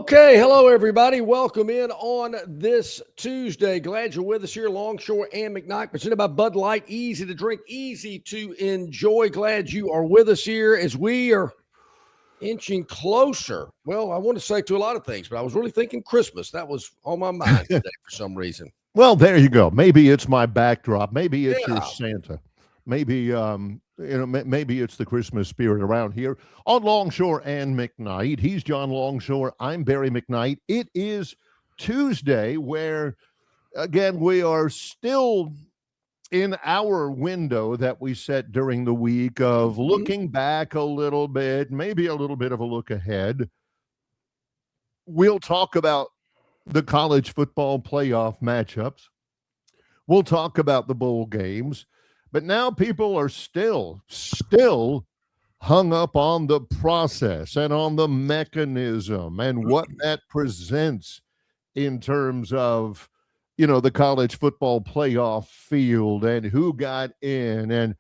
Okay, hello everybody. Welcome in on this Tuesday. Glad you're with us here, Longshore and McKnight, presented by Bud Light. Easy to drink, easy to enjoy. Glad you are with us here as we are inching closer. Well, I want to say to a lot of things, but I was really thinking Christmas. That was on my mind today for some reason. Well, there you go. Maybe it's my backdrop. Maybe it's your Yeah. Santa. Maybe maybe it's the Christmas spirit around here on Longshore and McKnight. He's John Longshore. I'm Barry McKnight. It is Tuesday, where again we are still in our window that we set during the week of looking back a little bit, maybe a little bit of a look ahead. We'll talk about the college football playoff matchups. We'll talk about the bowl games, but now people are still hung up on the process and on the mechanism and what that presents in terms of, the college football playoff field and who got in, and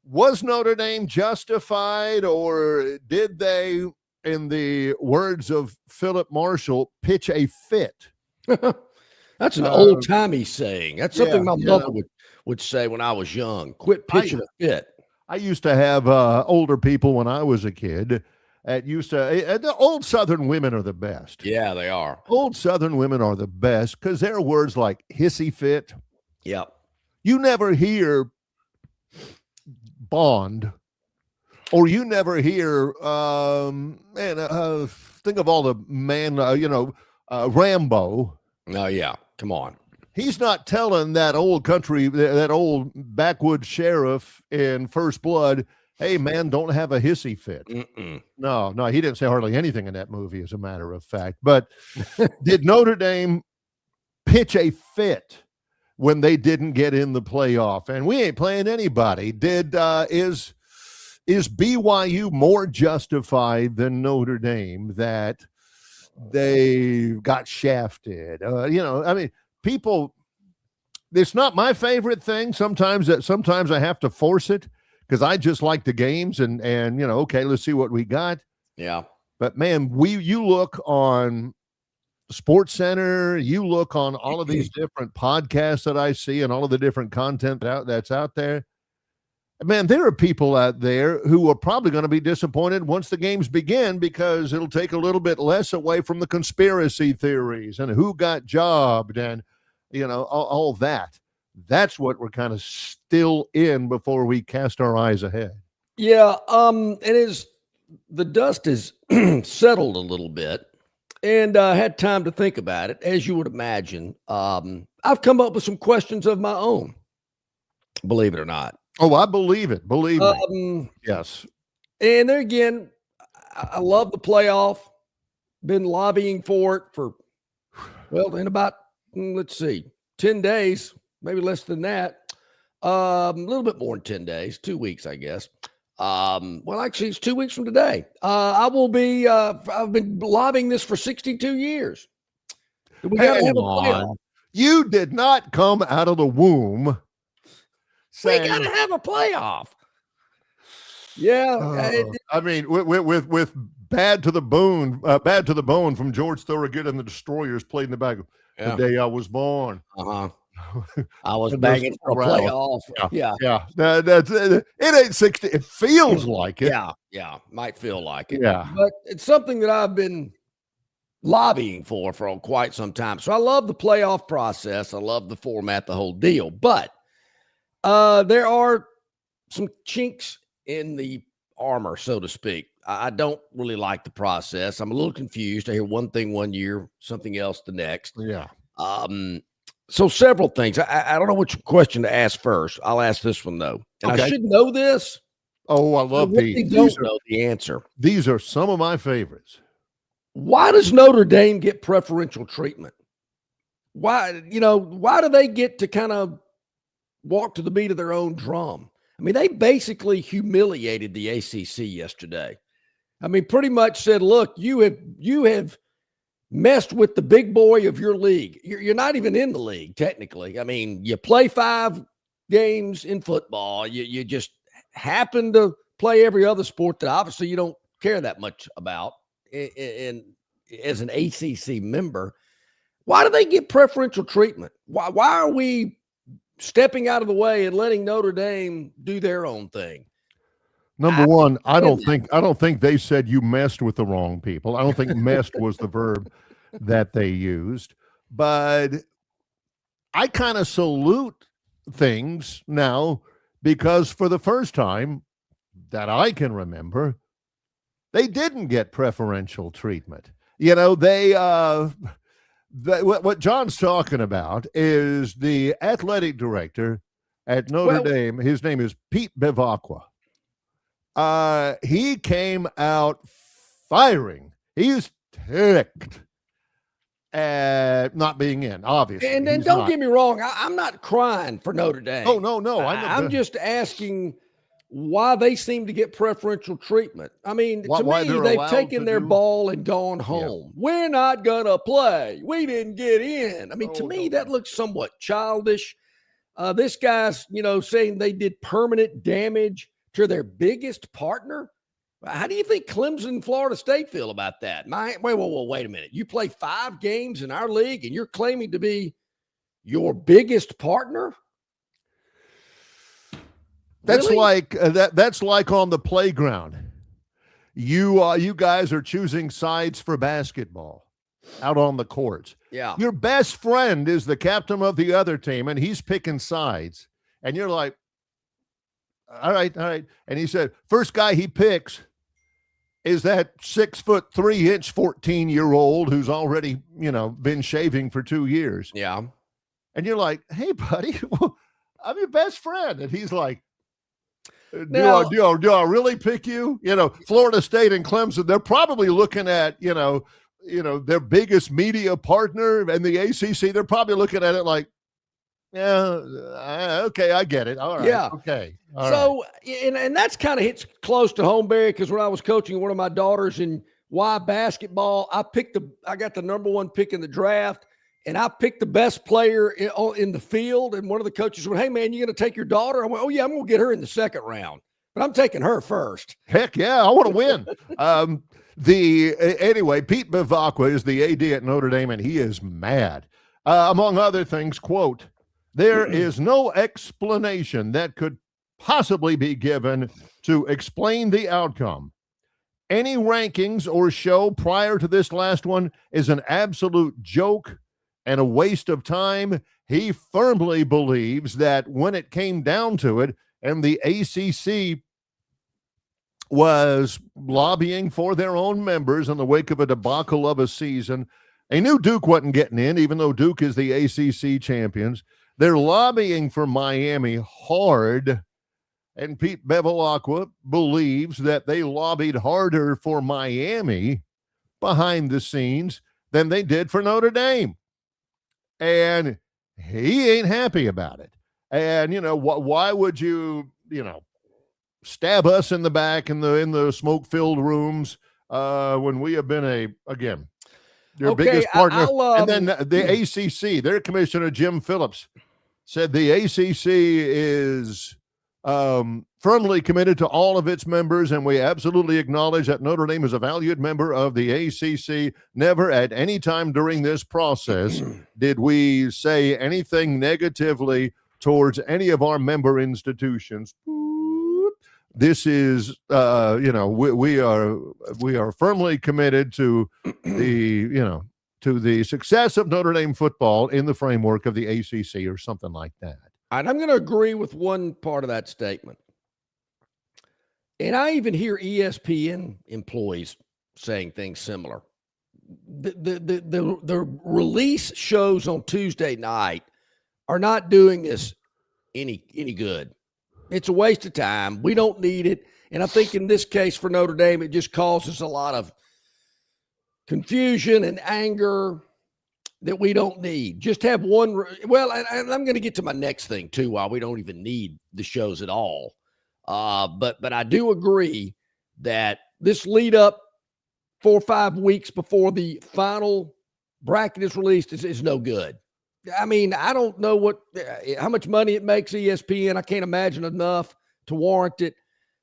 was Notre Dame justified, or did they, in the words of Philip Marshall, pitch a fit? That's an old-timey saying. That's something my mother would say when I was young. Quit pitching a fit. I used to have older people when I was a kid the old Southern women are the best. Yeah, they are. Old Southern women are the best because they're words like hissy fit. Yep. You never hear bond, or you never hear, think of all the Rambo. Oh, yeah. Come on. He's not telling that old backwoods sheriff in First Blood, hey, man, don't have a hissy fit. No, he didn't say hardly anything in that movie, as a matter of fact. But did Notre Dame pitch a fit when they didn't get in the playoff? And we ain't playing anybody. Is BYU more justified than Notre Dame that they got shafted? People, it's not my favorite thing. Sometimes I have to force it, because I just like the games and okay, let's see what we got. Yeah. But man, you look on Sports Center, you look on all of these different podcasts that I see and all of the different content that's out there. Man, there are people out there who are probably going to be disappointed once the games begin, because it'll take a little bit less away from the conspiracy theories and who got jobbed and all that. That's what we're kind of still in before we cast our eyes ahead. Yeah. It is, the dust is settled a little bit, and had time to think about it, as you would imagine. I've come up with some questions of my own, believe it or not. Oh, I believe it. Believe me. Yes. And there again, I love the playoff. Been lobbying for it for, in about, 10 days. Maybe less than that. A little bit more than 10 days, 2 weeks, I guess. Actually, it's 2 weeks from today. I've been lobbying this for 62 years. We got to have a playoff. You did not come out of the womb saying, we got to have a playoff. Yeah. With bad to the bone from George Thorogood and the Destroyers played in the back the day I was born. I was begging for a playoff. Yeah. That's it. Ain't 60. It feels like it. Yeah. Might feel like it. Yeah. But it's something that I've been lobbying for quite some time. So I love the playoff process. I love the format, the whole deal. But there are some chinks in the armor, so to speak. I don't really like the process. I'm a little confused. I hear one thing one year, something else the next. Yeah. So several things. I don't know which question to ask first. I'll ask this one, though. And I should know this. Oh, I love these. I don't know the answer. These are some of my favorites. Why does Notre Dame get preferential treatment? Why do they get to kind of walk to the beat of their own drum? I mean, they basically humiliated the ACC yesterday. I mean, pretty much said, look, you have messed with the big boy of your league. You're not even in the league, technically. I mean, you play 5 games in football. You just happen to play every other sport that obviously you don't care that much about. And as an ACC member. Why do they get preferential treatment? Why are we stepping out of the way and letting Notre Dame do their own thing? Number one, I don't think they said you messed with the wrong people. I don't think messed was the verb that they used. But I kind of salute things now because for the first time that I can remember, they didn't get preferential treatment. You know, what John's talking about is the athletic director at Notre Dame. His name is Pete Bevacqua. He came out firing. He's ticked at not being in, obviously. And then don't get me wrong, I'm not crying for Notre Dame. Oh, no. I'm just asking why they seem to get preferential treatment. I mean, to me, they've taken their ball and gone home. Yeah. We're not going to play. We didn't get in. I mean, to me, that looks somewhat childish. This guy's, saying they did permanent damage to their biggest partner. How do you think Clemson and Florida State feel about that? Wait a minute. You play 5 games in our league and you're claiming to be your biggest partner? That's really? like that's like on the playground. You guys are choosing sides for basketball out on the courts. Yeah. Your best friend is the captain of the other team and he's picking sides. And you're like, all right. And he said, first guy he picks is that 6'3" 14-year-old who's already, been shaving for 2 years. Yeah. And you're like, hey, buddy, I'm your best friend. And he's like, do I really pick you? Florida State and Clemson, they're probably looking at, their biggest media partner and the ACC. They're probably looking at it like, yeah, okay, I get it. All right. Yeah. Okay. And that's kind of hits close to home, Barry, because when I was coaching one of my daughters in Y basketball, I got the number 1 pick in the draft, and I picked the best player in the field. And one of the coaches went, hey, man, you going to take your daughter? I went, oh, yeah, I'm going to get her in the second round, but I'm taking her first. Heck yeah, I want to win. Anyway, Pete Bevacqua is the AD at Notre Dame, and he is mad. Among other things, quote, there is no explanation that could possibly be given to explain the outcome. Any rankings or show prior to this last one is an absolute joke and a waste of time. He firmly believes that when it came down to it and the ACC was lobbying for their own members in the wake of a debacle of a season, they knew Duke wasn't getting in, even though Duke is the ACC champions. They're lobbying for Miami hard, and Pete Bevacqua believes that they lobbied harder for Miami behind the scenes than they did for Notre Dame. And he ain't happy about it. And, why would you, stab us in the back in the smoke-filled rooms when we have been their biggest partner? And then the ACC, their commissioner, Jim Phillips, said the ACC is firmly committed to all of its members, and we absolutely acknowledge that Notre Dame is a valued member of the ACC. Never at any time during this process did we say anything negatively towards any of our member institutions. This is, we are firmly committed to to the success of Notre Dame football in the framework of the ACC or something like that. And I'm going to agree with one part of that statement. And I even hear ESPN employees saying things similar. The release shows on Tuesday night are not doing this any good. It's a waste of time. We don't need it. And I think in this case for Notre Dame, it just causes a lot of confusion and anger that we don't need. Just have one. Well, and I'm going to get to my next thing too, while we don't even need the shows at all. But I do agree that this lead up 4 or 5 weeks before the final bracket is released is no good. I mean, I don't know how much money it makes ESPN. I can't imagine enough to warrant it.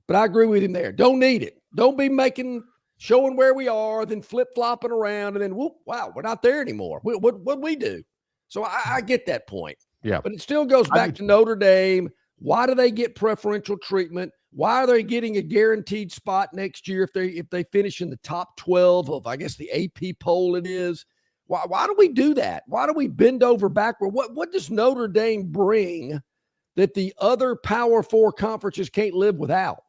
But I agree with him there. Don't need it. Don't be making showing where we are, then flip-flopping around, and then, whoop, wow, we're not there anymore. What we do? So I get that point. Yeah. But it still goes back to Notre Dame. Why do they get preferential treatment? Why are they getting a guaranteed spot next year if they finish in the top 12 of, I guess, the AP poll it is? Why do we do that? Why do we bend over backward? What does Notre Dame bring that the other Power 4 conferences can't live without?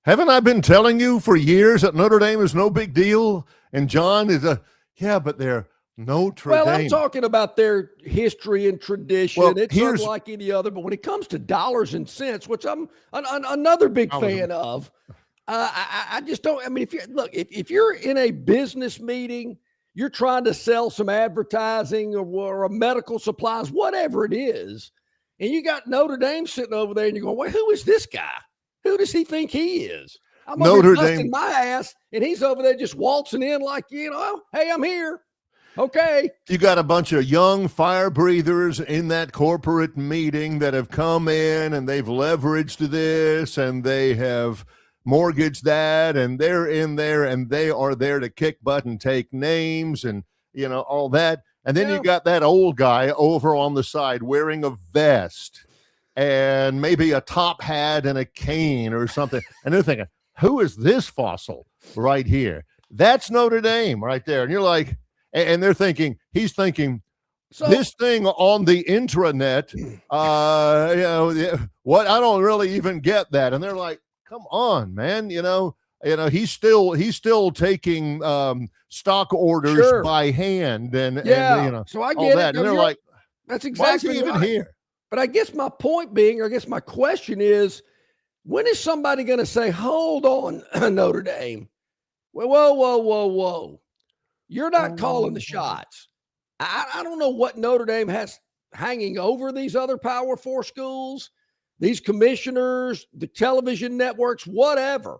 Haven't I been telling you for years that Notre Dame is no big deal? And John is but they're Notre Dame. Well, I'm talking about their history and tradition. Well, it's unlike any other. But when it comes to dollars and cents, which I'm another big fan of, I just don't. I mean, if you're in a business meeting, you're trying to sell some advertising or a medical supplies, whatever it is, and you got Notre Dame sitting over there, and you're going, "Well, who is this guy? Who does he think he is?" I'm over busting my ass, and he's over there just waltzing in like, hey, I'm here. Okay. You got a bunch of young fire breathers in that corporate meeting that have come in and they've leveraged this and they have mortgaged that, and they're in there and they are there to kick butt and take names and, all that. And then you got that old guy over on the side wearing a vest and maybe a top hat and a cane or something. And they're thinking, who is this fossil right here? That's Notre Dame right there. And you're like, and they're thinking, he's thinking, this thing on the intranet, what? I don't really even get that. And they're like, come on, man. He's still taking stock orders by hand and so I all get that. it. And they're like, that's exactly why is he even here? But I guess my point being, or I guess my question is, when is somebody going to say, hold on, Notre Dame? Whoa. You're not calling the shots. I don't know what Notre Dame has hanging over these other Power 4 schools, these commissioners, the television networks, whatever.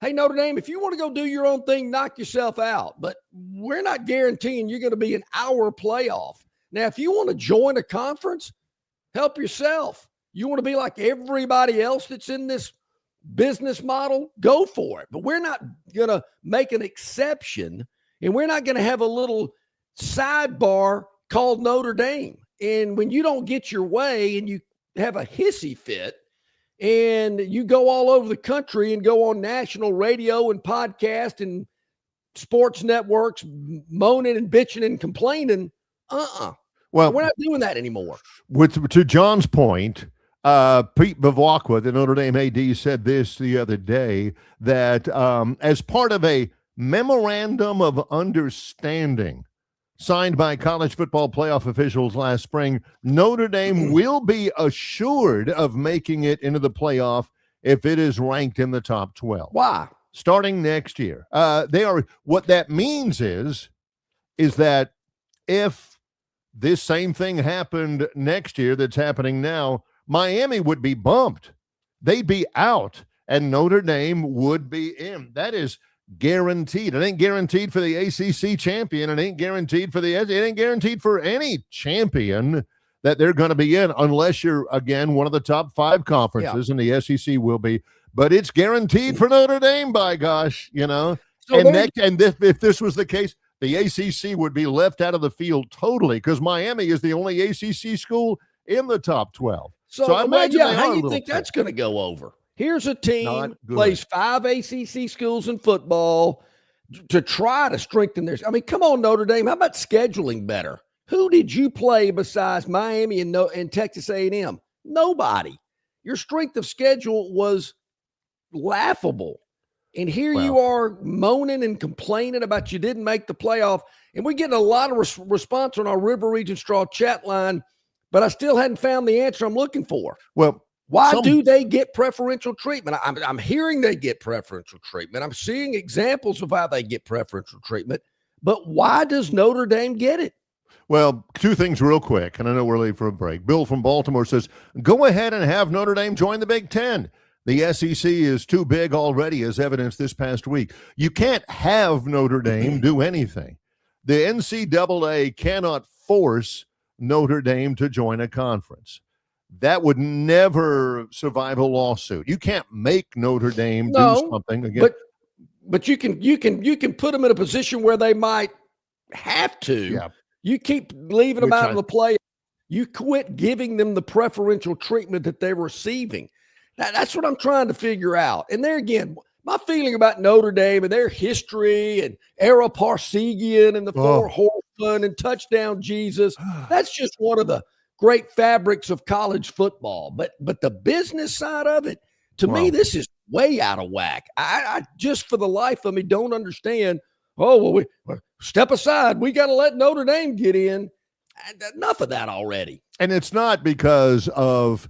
Hey, Notre Dame, if you want to go do your own thing, knock yourself out. But we're not guaranteeing you're going to be an hour playoff. Now, if you want to join a conference, help yourself. You want to be like everybody else that's in this business model, go for it. But we're not going to make an exception, and we're not going to have a little sidebar called Notre Dame. And when you don't get your way and you have a hissy fit and you go all over the country and go on national radio and podcast and sports networks moaning and bitching and complaining, well, we're not doing that anymore. To John's point, Pete Bavacqua, the Notre Dame AD, said this the other day, that as part of a memorandum of understanding signed by college football playoff officials last spring, Notre Dame will be assured of making it into the playoff if it is ranked in the top 12. Why? Starting next year. What that means is that if this same thing happened next year that's happening now, Miami would be bumped. They'd be out, and Notre Dame would be in. That is guaranteed. It ain't guaranteed for the ACC champion. It ain't guaranteed for it ain't guaranteed for any champion that they're going to be in, unless you're, again, one of the top 5 conferences, and the SEC will be. But it's guaranteed for Notre Dame, by gosh, So if this was the case, the ACC would be left out of the field totally, because Miami is the only ACC school in the top 12. So I imagine how do you think that's going to go over? Here's a team plays 5 ACC schools in football to try to strengthen their. I mean, come on, Notre Dame. How about scheduling better? Who did you play besides Miami and Texas A&M? Nobody. Your strength of schedule was laughable. And here you are moaning and complaining about you didn't make the playoff. And we're getting a lot of response on our River Region Straw chat line, but I still hadn't found the answer I'm looking for. Well, why do they get preferential treatment? I'm hearing they get preferential treatment. I'm seeing examples of how they get preferential treatment, but why does Notre Dame get it? Well, 2 things real quick, and I know we're late for a break. Bill from Baltimore says, go ahead and have Notre Dame join the Big Ten. The SEC is too big already, as evidenced this past week. You can't have Notre Dame do anything. The NCAA cannot force Notre Dame to join a conference. that would never survive a lawsuit. You can't make Notre Dame do something again. But you can put them in a position where they might have to. Yeah. You keep leaving them out of the play. You quit giving them the preferential treatment that they're receiving. That's what I'm trying to figure out. And there again, my feeling about Notre Dame and their history and Era Parsegian and the Four Horsemen and Touchdown Jesus, that's just one of the great fabrics of college football. But the business side of it, to me, this is way out of whack. I just for the life of me don't understand. Oh, well, we step aside. We got to let Notre Dame get in. Enough of that already. And it's not because of,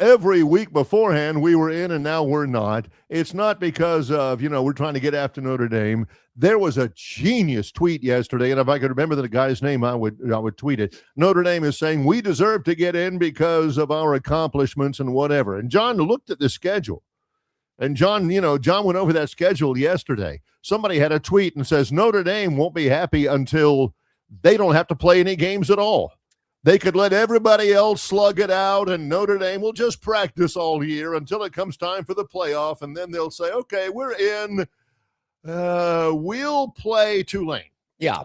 every week beforehand we were in and now we're not. It's not because of, we're trying to get after Notre Dame. There was a genius tweet yesterday, and if I could remember the guy's name, I would tweet it. Notre Dame is saying we deserve to get in because of our accomplishments and whatever. And John looked at the schedule. And John went over that schedule yesterday. Somebody had a tweet and says Notre Dame won't be happy until they don't have to play any games at all. They could let everybody else slug it out, and Notre Dame will just practice all year until it comes time for the playoff, and then they'll say, okay, we're in. We'll play Tulane. Yeah.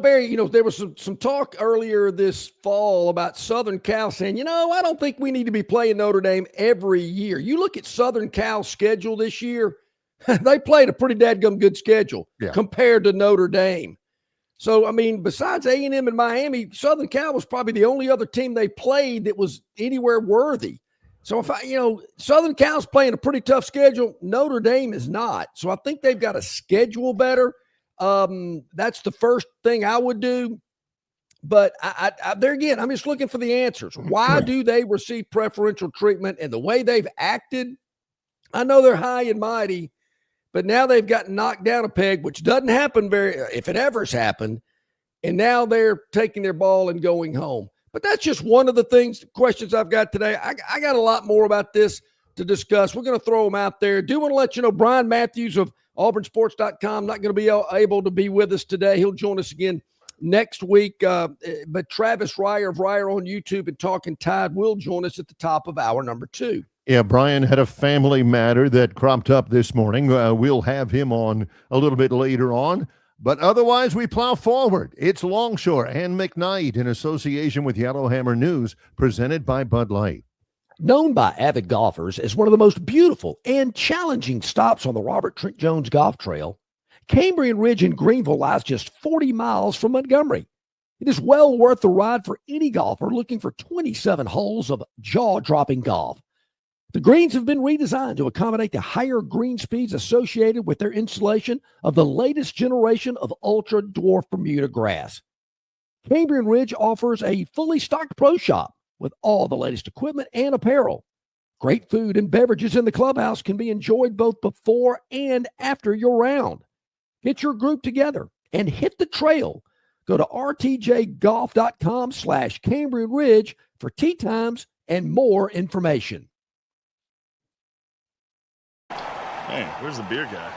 Barry, there was some talk earlier this fall about Southern Cal saying, I don't think we need to be playing Notre Dame every year. You look at Southern Cal's schedule this year, they played a pretty dadgum good schedule compared to Notre Dame. So, I mean, besides A&M and Miami, Southern Cal was probably the only other team they played that was anywhere worthy. So Southern Cal's playing a pretty tough schedule. Notre Dame is not. So I think they've got to schedule better. That's the first thing I would do. But I there again, I'm just looking for the answers. Why do they receive preferential treatment? And the way they've acted, I know they're high and mighty, but now they've gotten knocked down a peg, which doesn't happen if it ever's happened. And now they're taking their ball and going home. But that's just one of the questions I've got today. I got a lot more about this to discuss. We're going to throw them out there. Do want to let you know Brian Matthews of auburnsports.com not going to be able to be with us today. He'll join us again next week. But Travis Ryer of Ryer on YouTube and Talking Tide will join us at the top of hour number 2. Yeah, Brian had a family matter that cropped up this morning. We'll have him on a little bit later on. But otherwise, we plow forward. It's Longshore and McKnight in association with Yellowhammer News, presented by Bud Light. Known by avid golfers as one of the most beautiful and challenging stops on the Robert Trent Jones Golf Trail, Cambrian Ridge in Greenville lies just 40 miles from Montgomery. It is well worth the ride for any golfer looking for 27 holes of jaw-dropping golf. The greens have been redesigned to accommodate the higher green speeds associated with their installation of the latest generation of ultra-dwarf Bermuda grass. Cambrian Ridge offers a fully stocked pro shop with all the latest equipment and apparel. Great food and beverages in the clubhouse can be enjoyed both before and after your round. Get your group together and hit the trail. Go to rtjgolf.com/Cambrian Ridge for tee times and more information. Hey, where's the beer guy?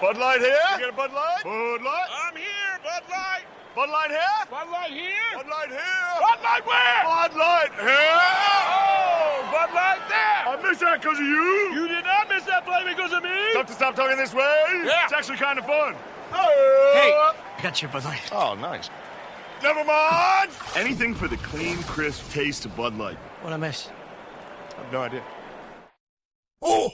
Bud Light here? You get a Bud Light? Bud Light? I'm here, Bud Light. Bud Light here? Bud Light here? Bud Light here? Bud Light where? Bud Light here? Oh, Bud Light there. I missed that because of you. You did not miss that play because of me. Have to stop talking this way? Yeah. It's actually kind of fun. Hey, I got your Bud Light. Oh, nice. Never mind. Anything for the clean, crisp taste of Bud Light. What I miss? I have no idea. You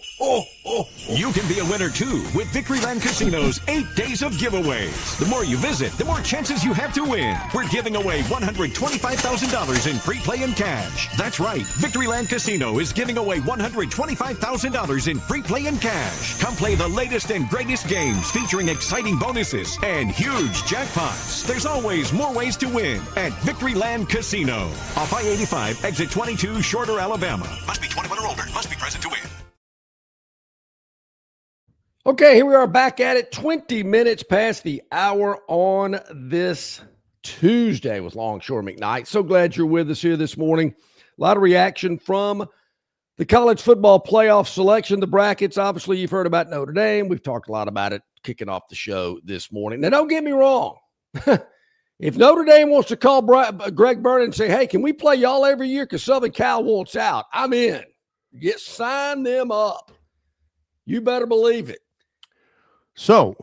can be a winner too with Victoryland Casino's 8 days of giveaways. The more you visit, the more chances you have to win. We're giving away $125,000 in free play and cash. That's right, Victoryland Casino is giving away $125,000 in free play and cash. Come play the latest and greatest games featuring exciting bonuses and huge jackpots. There's always more ways to win at Victoryland Casino. Off I-85, exit 22, Shorter, Alabama. Must be 21 or older. Must be present to win. Okay, here we are back at it, 20 minutes past the hour on this Tuesday with Longshore McKnight. So glad you're with us here this morning. A lot of reaction from the college football playoff selection, the brackets. Obviously, you've heard about Notre Dame. We've talked a lot about it kicking off the show this morning. Now, don't get me wrong. If Notre Dame wants to call Greg Byrne and say, hey, can we play y'all every year because Southern Cal wants out? I'm in. Sign them up. You better believe it. So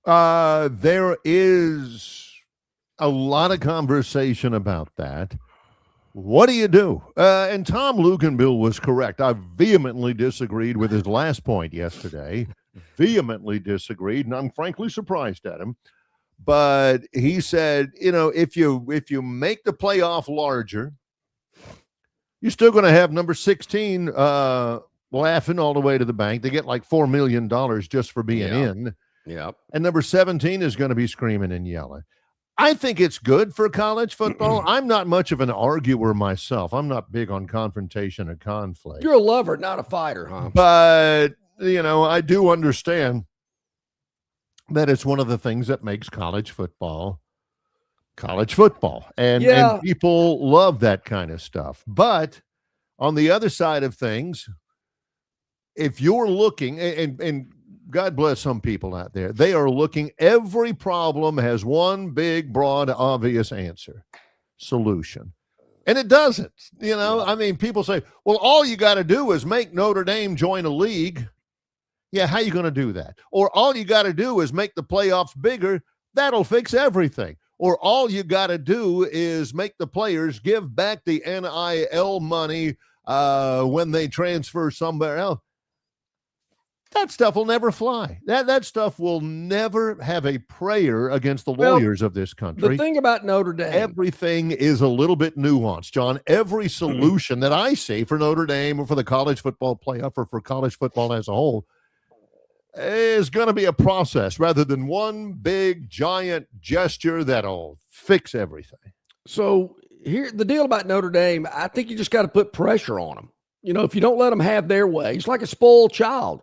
there is a lot of conversation about that. What do you do? And Tom Luganbill was correct. I vehemently disagreed with his last point yesterday. Vehemently disagreed, and I'm frankly surprised at him. But he said, if you make the playoff larger, you're still going to have number 16 laughing all the way to the bank. They get like $4 million just for being in. Yep. And number 17 is going to be screaming and yelling. I think it's good for college football. I'm not much of an arguer myself. I'm not big on confrontation and conflict. You're a lover, not a fighter, huh? But, I do understand that it's one of the things that makes college football. And people love that kind of stuff. But on the other side of things, if you're looking, and God bless some people out there, they are looking, every problem has one big, broad, obvious solution. And it doesn't. People say, well, all you got to do is make Notre Dame join a league. Yeah, how are you going to do that? Or all you got to do is make the playoffs bigger. That'll fix everything. Or all you got to do is make the players give back the NIL money when they transfer somewhere else. That stuff will never fly. That stuff will never have a prayer against the lawyers of this country. The thing about Notre Dame, everything is a little bit nuanced, John. Every solution that I see for Notre Dame or for the college football playoff or for college football as a whole is going to be a process rather than one big, giant gesture that'll fix everything. So here, the deal about Notre Dame, I think you just got to put pressure on them. If you don't let them have their way, it's like a spoiled child.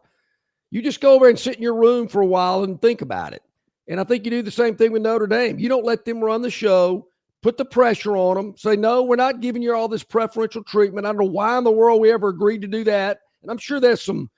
You just go over and sit in your room for a while and think about it. And I think you do the same thing with Notre Dame. You don't let them run the show, put the pressure on them, say, no, we're not giving you all this preferential treatment. I don't know why in the world we ever agreed to do that. And I'm sure there's some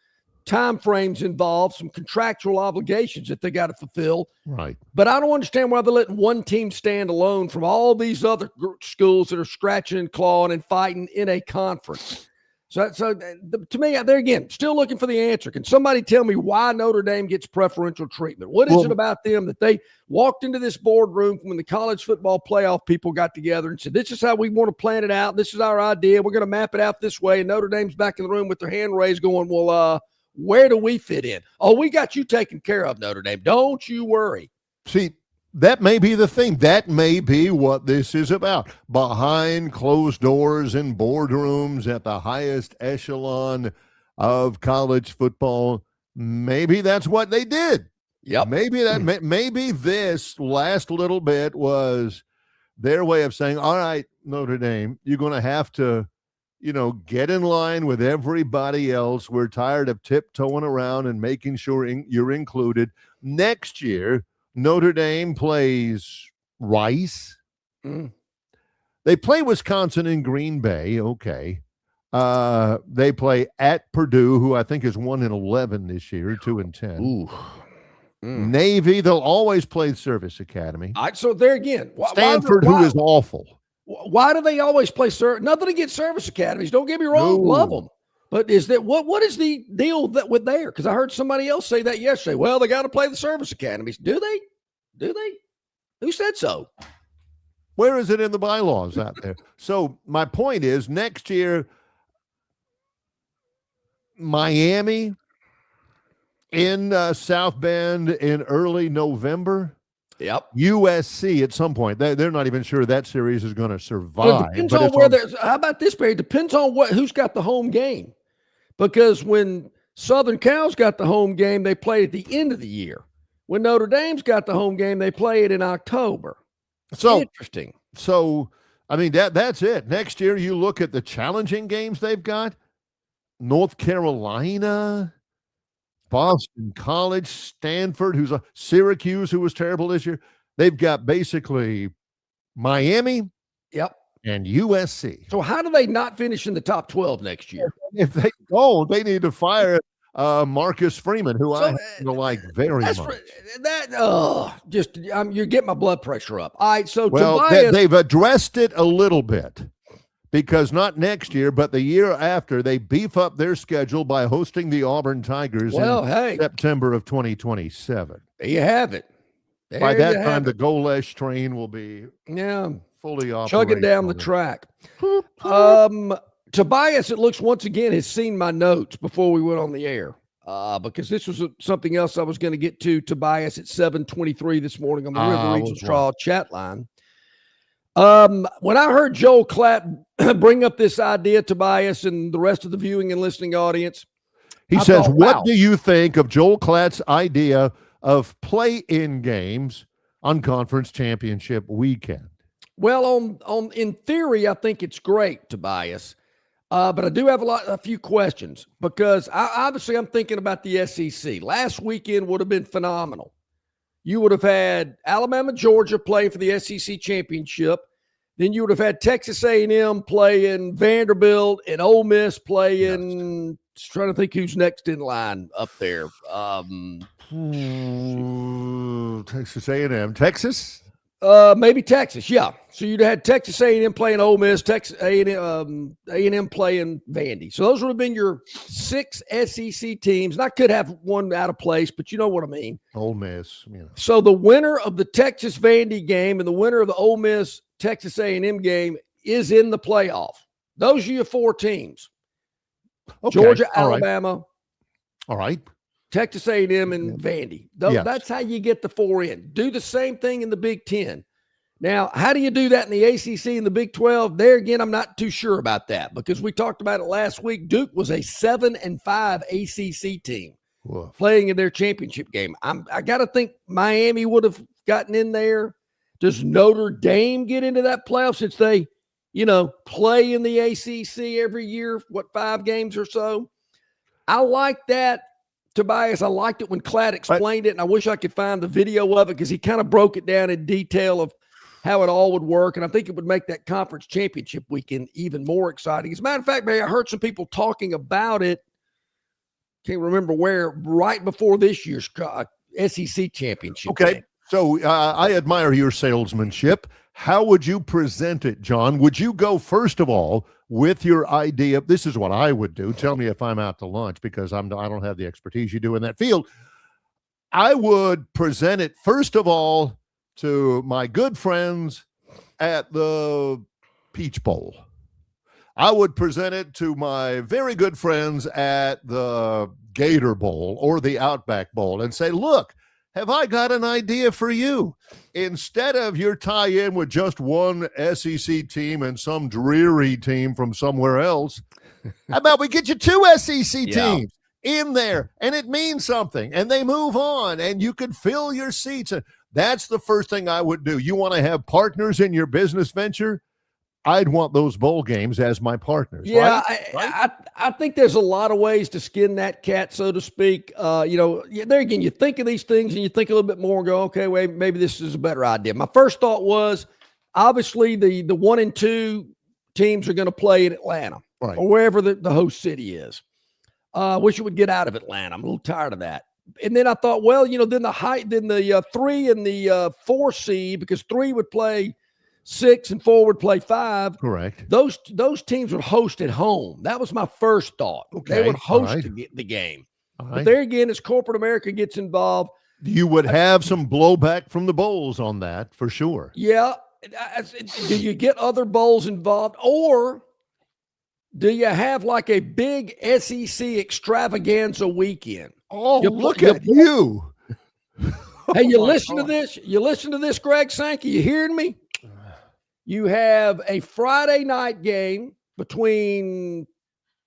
time frames involved, some contractual obligations that they got to fulfill. Right. But I don't understand why they're letting one team stand alone from all these other schools that are scratching and clawing and fighting in a conference. So to me, there again, still looking for the answer. Can somebody tell me why Notre Dame gets preferential treatment? What is it about them that they walked into this boardroom when the college football playoff people got together and said, this is how we want to plan it out. This is our idea. We're going to map it out this way. And Notre Dame's back in the room with their hand raised going, well, where do we fit in? Oh, we got you taken care of, Notre Dame. Don't you worry. See, that may be the thing. That may be what this is about. Behind closed doors in boardrooms at the highest echelon of college football, maybe that's what they did. Yep. Maybe this last little bit was their way of saying, all right, Notre Dame, you're going to have to, get in line with everybody else. We're tired of tiptoeing around and making sure you're included. Next year, Notre Dame plays Rice. They play Wisconsin in Green Bay. Okay. They play at Purdue, who I think is 1-11 this year, 2-10. Ooh. Navy, they'll always play Service Academy. So there again, Stanford, who is awful. Why do they always play nothing against service academies? Don't get me wrong, love them. But is that what is the deal with there? Because I heard somebody else say that yesterday. Well, they got to play the service academies. Do they? Who said so? Where is it in the bylaws out there? So my point is, next year, Miami in South Bend in early November. Yep. USC at some point. They're not even sure that series is going to survive. It depends on where there's. How about this, Barry? It depends on who's got the home game. Because when Southern Cal's got the home game, they play at the end of the year. When Notre Dame's got the home game, they play it in October. So interesting. So, I mean, that's it. Next year, you look at the challenging games they've got. North Carolina, Boston College, Stanford, who's Syracuse, who was terrible this year. They've got basically Miami. Yep. And USC. So how do they not finish in the top 12 next year? If they don't, they need to fire Marcus Freeman, who I happen to like very much. You're getting my blood pressure up. All right, so well, Tobias, they've addressed it a little bit. Because not next year, but the year after, they beef up their schedule by hosting the Auburn Tigers in September of 2027. There you have it. By that time, the Golesh train will be fully operational. Chugging down the track. Tobias, it looks once again, has seen my notes before we went on the air because this was something else I was going to get to. Tobias at 7:23 this morning on the River Regional Straw chat line. When I heard Joel Klatt bring up this idea, Tobias, and the rest of the viewing and listening audience, he says, what do you think of Joel Klatt's idea of play-in games on conference championship weekend? Well, in theory, I think it's great, Tobias. But I do have a few questions because obviously I'm thinking about the SEC. Last weekend would have been phenomenal. You would have had Alabama, Georgia play for the SEC championship. Then you would have had Texas A&M playing Vanderbilt and Ole Miss playing. Just trying to think who's next in line up there. Texas A&M, Texas. Maybe Texas, yeah. So you'd have had Texas A&M playing Ole Miss, Texas A&M playing Vandy. So those would have been your 6 SEC teams. And I could have one out of place, but you know what I mean. Ole Miss, So the winner of the Texas Vandy game and the winner of the Ole Miss Texas A&M game is in the playoff. Those are your 4 teams. Okay. Georgia, Alabama. All right. Texas A&M and Vandy. That's how you get the 4 in. Do the same thing in the Big Ten. Now, how do you do that in the ACC and the Big 12? There again, I'm not too sure about that because we talked about it last week. Duke was a 7-5 ACC team playing in their championship game. I got to think Miami would have gotten in there. Does Notre Dame get into that playoff since they, play in the ACC every year, 5 games or so? I like that. Tobias, I liked it when Klatt explained it, and I wish I could find the video of it because he kind of broke it down in detail of how it all would work, and I think it would make that conference championship weekend even more exciting. As a matter of fact, I heard some people talking about it, can't remember where, right before this year's SEC championship. Okay, game. So I admire your salesmanship. How would you present it, John? Would you go, first of all, with your idea? This is what I would do. Tell me if I'm out to lunch because I don't have the expertise you do in that field. I would present it, first of all, to my good friends at the Peach Bowl. I would present it to my very good friends at the Gator Bowl or the Outback Bowl and say, look, have I got an idea for you? Instead of your tie-in with just one SEC team and some dreary team from somewhere else, how about we get you 2 SEC teams in there, and it means something, and they move on, and you can fill your seats. That's the first thing I would do. You want to have partners in your business venture? I'd want those bowl games as my partners. Yeah, right? I think there's a lot of ways to skin that cat, so to speak. There again, you think of these things and you think a little bit more and go, okay, wait, maybe this is a better idea. My first thought was, obviously, the 1 and 2 teams are going to play in Atlanta or wherever the host city is. Wish it would get out of Atlanta. I'm a little tired of that. And then I thought, well, then the 3 and the 4 seed, because 3 would play 6 and 4 would play 5. Correct. Those teams would host at home. That was my first thought. Okay. They would host the game. But there again, as corporate America gets involved, you would have some blowback from the bowls on that for sure. Yeah. Do you get other bowls involved, or do you have like a big SEC extravaganza weekend? Oh, look at you. Hey, you listen to this? You listen to this, Greg Sankey? You hearing me? You have a Friday night game between,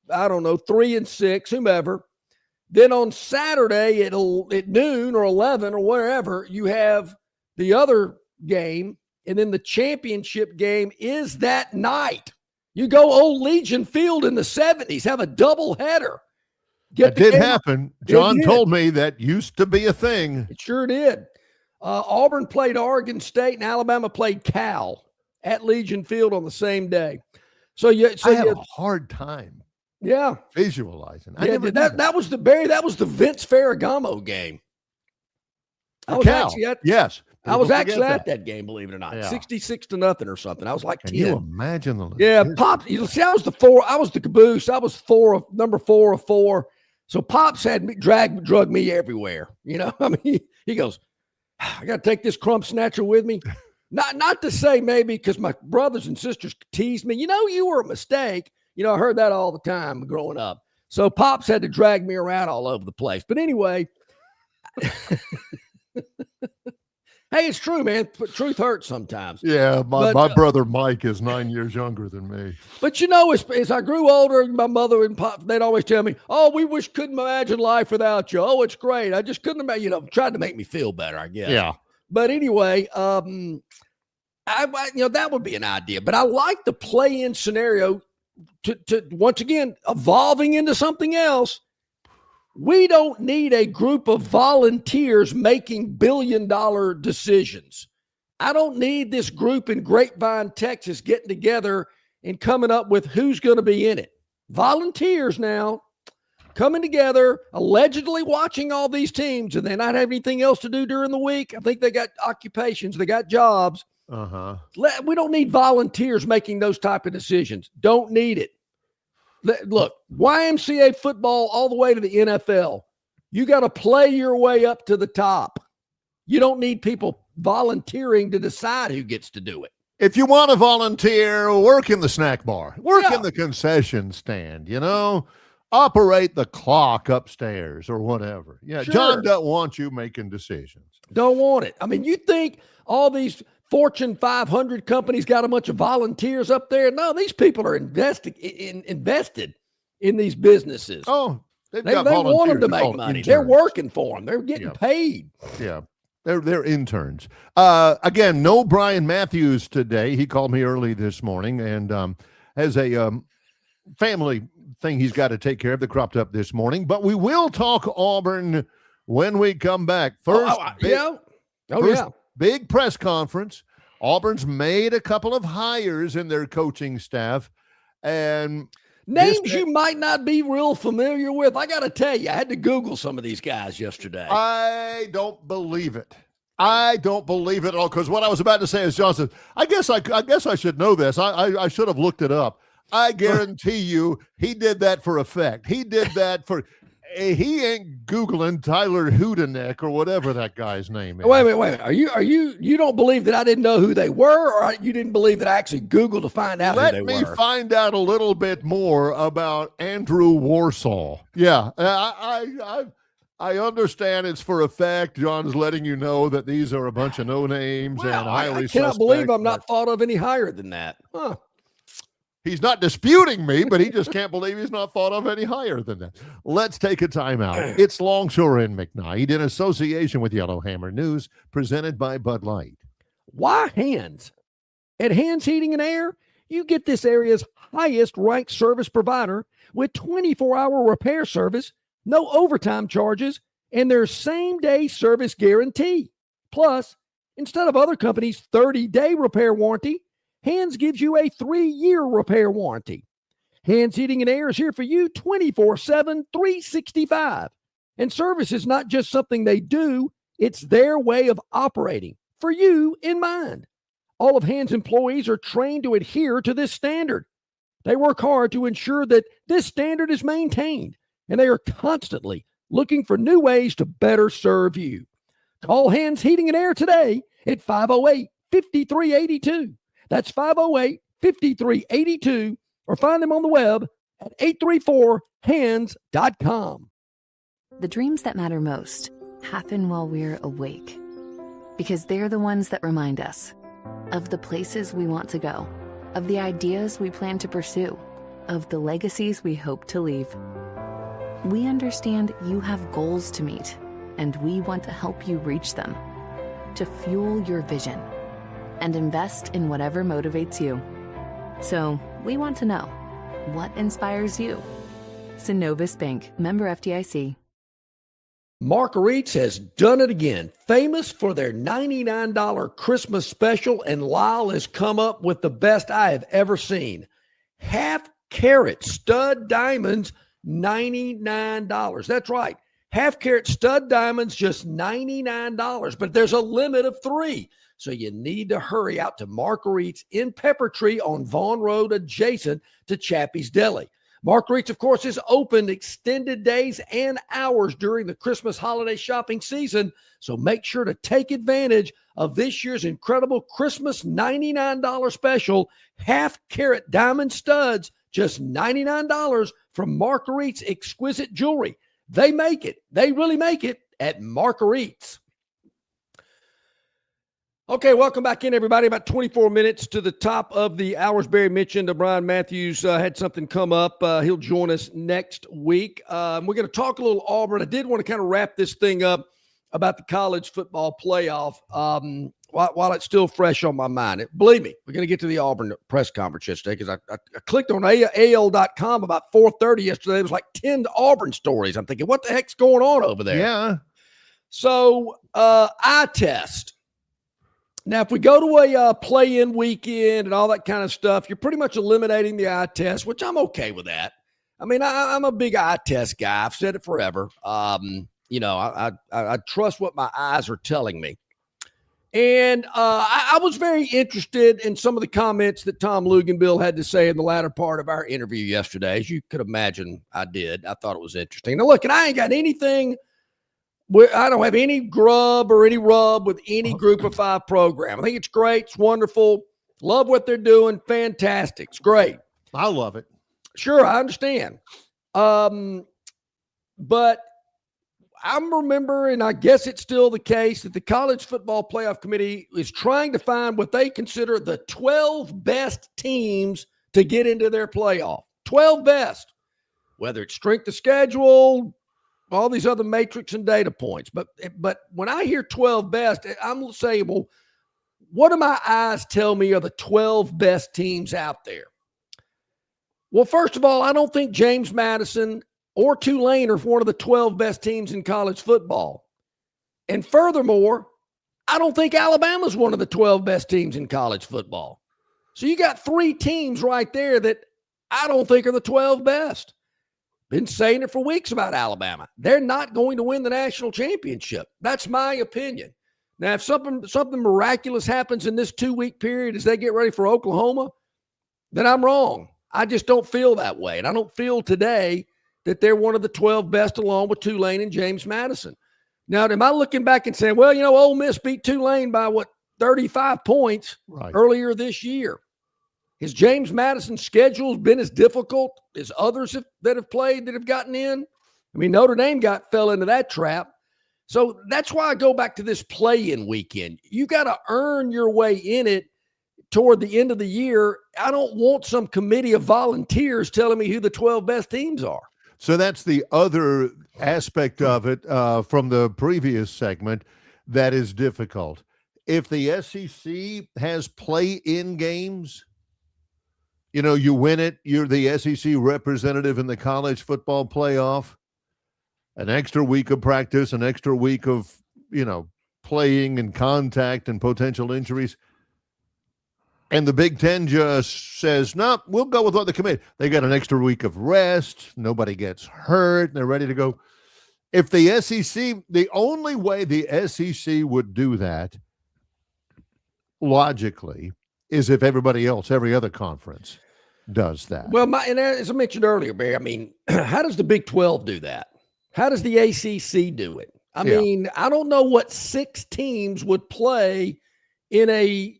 3 and 6, whomever. Then on Saturday at noon or 11 or wherever, you have the other game. And then the championship game is that night. You go Old Legion Field in the 70s, have a double header. That did happen. John told me that used to be a thing. It sure did. Auburn played Oregon State and Alabama played Cal at Legion Field on the same day. So I have a hard time Yeah. Visualizing. That was the Vince Ferragamo game. I was actually at that game, believe it or not. Yeah. 66-0 or something. I was like 10. Can you imagine the Yeah, Pops. You see, I was the caboose. I was number 4 of 4. So Pops had me drug me everywhere. You know, I mean, he goes, I got to take this crumb snatcher with me. Not to say maybe because my brothers and sisters teased me. You know, you were a mistake. You know, I heard that all the time growing up. So Pops had to drag me around all over the place. But anyway, hey, it's true, man. Truth hurts sometimes. Yeah, my brother Mike is 9 years younger than me. But you know, as I grew older, my mother and Pop, they'd always tell me, "Oh, couldn't imagine life without you. Oh, it's great. I just couldn't imagine." You know, tried to make me feel better, I guess. Yeah. But anyway, I that would be an idea. But I like the play-in scenario to once again evolving into something else. We don't need a group of volunteers making billion-dollar decisions. I don't need this group in Grapevine, Texas, getting together and coming up with who's going to be in it. Volunteers now coming together, allegedly watching all these teams, and they not have anything else to do during the week. I think they got occupations, they got jobs. We don't need volunteers making those type of decisions. Don't need it. Look, YMCA football all the way to the NFL. You got to play your way up to the top. You don't need people volunteering to decide who gets to do it. If you want to volunteer, work in the snack bar, work in the concession stand, you know, operate the clock upstairs or whatever. Yeah, sure. John doesn't want you making decisions. Don't want it. I mean, you think all these Fortune 500 companies got a bunch of volunteers up there? No, these people are invested in these businesses. Oh, they want them to make money. Interns. They're working for them. They're getting paid. Yeah. They're interns. Again, no Brian Matthews today. He called me early this morning and has a family thing he's got to take care of that cropped up this morning. But we will talk Auburn when we come back. First, big press conference. Auburn's made a couple of hires in their coaching staff. And names you might not be real familiar with. I got to tell you, I had to Google some of these guys yesterday. I don't believe it. I don't believe it at all, because what I was about to say is, John said, I guess I should know this. I should have looked it up. I guarantee you he did that for effect. He did that for he ain't Googling Tyler Hudeneck or whatever that guy's name is. Wait. Are you don't believe that I didn't know who they were, or you didn't believe that I actually Googled to find out who they were? Let me find out a little bit more about Andrew Warsaw. Yeah, I understand it's for effect. John's letting you know that these are a bunch of no names and highly suspect. I cannot believe I'm not thought of any higher than that. Huh. He's not disputing me, but he just can't believe he's not thought of any higher than that. Let's take a timeout. It's Longshore and McKnight in association with Yellowhammer News, presented by Bud Light. Why Hands? At Hands Heating and Air, you get this area's highest ranked service provider with 24-hour repair service, no overtime charges, and their same-day service guarantee. Plus, instead of other companies' 30-day repair warranty, Hands gives you a 3-year repair warranty. Hands Heating and Air is here for you 24/7, 365. And service is not just something they do, it's their way of operating, for you in mind. All of Hands employees are trained to adhere to this standard. They work hard to ensure that this standard is maintained, and they are constantly looking for new ways to better serve you. Call Hands Heating and Air today at 508-5382. That's 508-5382, or find them on the web at 834hands.com. The dreams that matter most happen while we're awake, because they're the ones that remind us of the places we want to go, of the ideas we plan to pursue, of the legacies we hope to leave. We understand you have goals to meet, and we want to help you reach them, to fuel your vision and invest in whatever motivates you. So we want to know, what inspires you? Synovus Bank, member FDIC. Marguerite's has done it again. Famous for their $99 Christmas special, and Lyle has come up with the best I have ever seen. Half carat stud diamonds, $99. That's right. Half carat stud diamonds, just $99. But there's a limit of 3. So you need to hurry out to Marguerite's in Pepper Tree on Vaughn Road, adjacent to Chappie's Deli. Marguerite's, of course, is open extended days and hours during the Christmas holiday shopping season. So make sure to take advantage of this year's incredible Christmas $99 special. Half carat diamond studs, just $99 from Marguerite's exquisite jewelry. They make it. They really make it at Marguerite's. Okay, welcome back in, everybody. About 24 minutes to the top of the hours. Barry mentioned Brian Matthews had something come up. He'll join us next week. We're going to talk a little Auburn. I did want to kind of wrap this thing up about the college football playoff while it's still fresh on my mind. Believe me, we're going to get to the Auburn press conference yesterday because I clicked on AL.com about 4:30 yesterday. There was like 10 Auburn stories. I'm thinking, what the heck's going on over there? Yeah. So eye test. Now, if we go to a play-in weekend and all that kind of stuff, you're pretty much eliminating the eye test, which I'm okay with that. I mean, I'm a big eye test guy. I've said it forever. I trust what my eyes are telling me. And I was very interested in some of the comments that Tom Luganbill had to say in the latter part of our interview yesterday. As you could imagine, I did. I thought it was interesting. Now, look, and I ain't got anything – I don't have any grub or any rub with any Group of 5 program. I think it's great. It's wonderful. Love what they're doing. Fantastic. It's great. I love it. Sure, I understand. But I remember, and I guess it's still the case, that the College Football Playoff Committee is trying to find what they consider the 12 best teams to get into their playoff. 12 best. Whether it's strength of schedule, all these other matrix and data points. But when I hear 12 best, I'm saying, well, what do my eyes tell me are the 12 best teams out there? Well, first of all, I don't think James Madison or Tulane are one of the 12 best teams in college football. And furthermore, I don't think Alabama's one of the 12 best teams in college football. So you got 3 teams right there that I don't think are the 12 best. Been saying it for weeks about Alabama. They're not going to win the national championship. That's my opinion. Now, if something miraculous happens in this 2-week period as they get ready for Oklahoma, then I'm wrong. I just don't feel that way. And I don't feel today that they're one of the 12 best along with Tulane and James Madison. Now, am I looking back and saying, well, Ole Miss beat Tulane by 35 points earlier this year? Has James Madison's schedule been as difficult as others that have played that have gotten in? I mean, Notre Dame fell into that trap. So that's why I go back to this play-in weekend. You got to earn your way in it toward the end of the year. I don't want some committee of volunteers telling me who the 12 best teams are. So that's the other aspect of it from the previous segment that is difficult. If the SEC has play-in games, you win it, you're the SEC representative in the college football playoff, an extra week of practice, an extra week of, playing and contact and potential injuries. And the Big Ten just says, no, we'll go with what the committee. They got an extra week of rest. Nobody gets hurt. And they're ready to go. If the SEC, the only way the SEC would do that logically is if every other conference does that. Well, and as I mentioned earlier, Barry, I mean, how does the Big 12 do that? How does the ACC do it? I mean, I don't know what 6 teams would play in a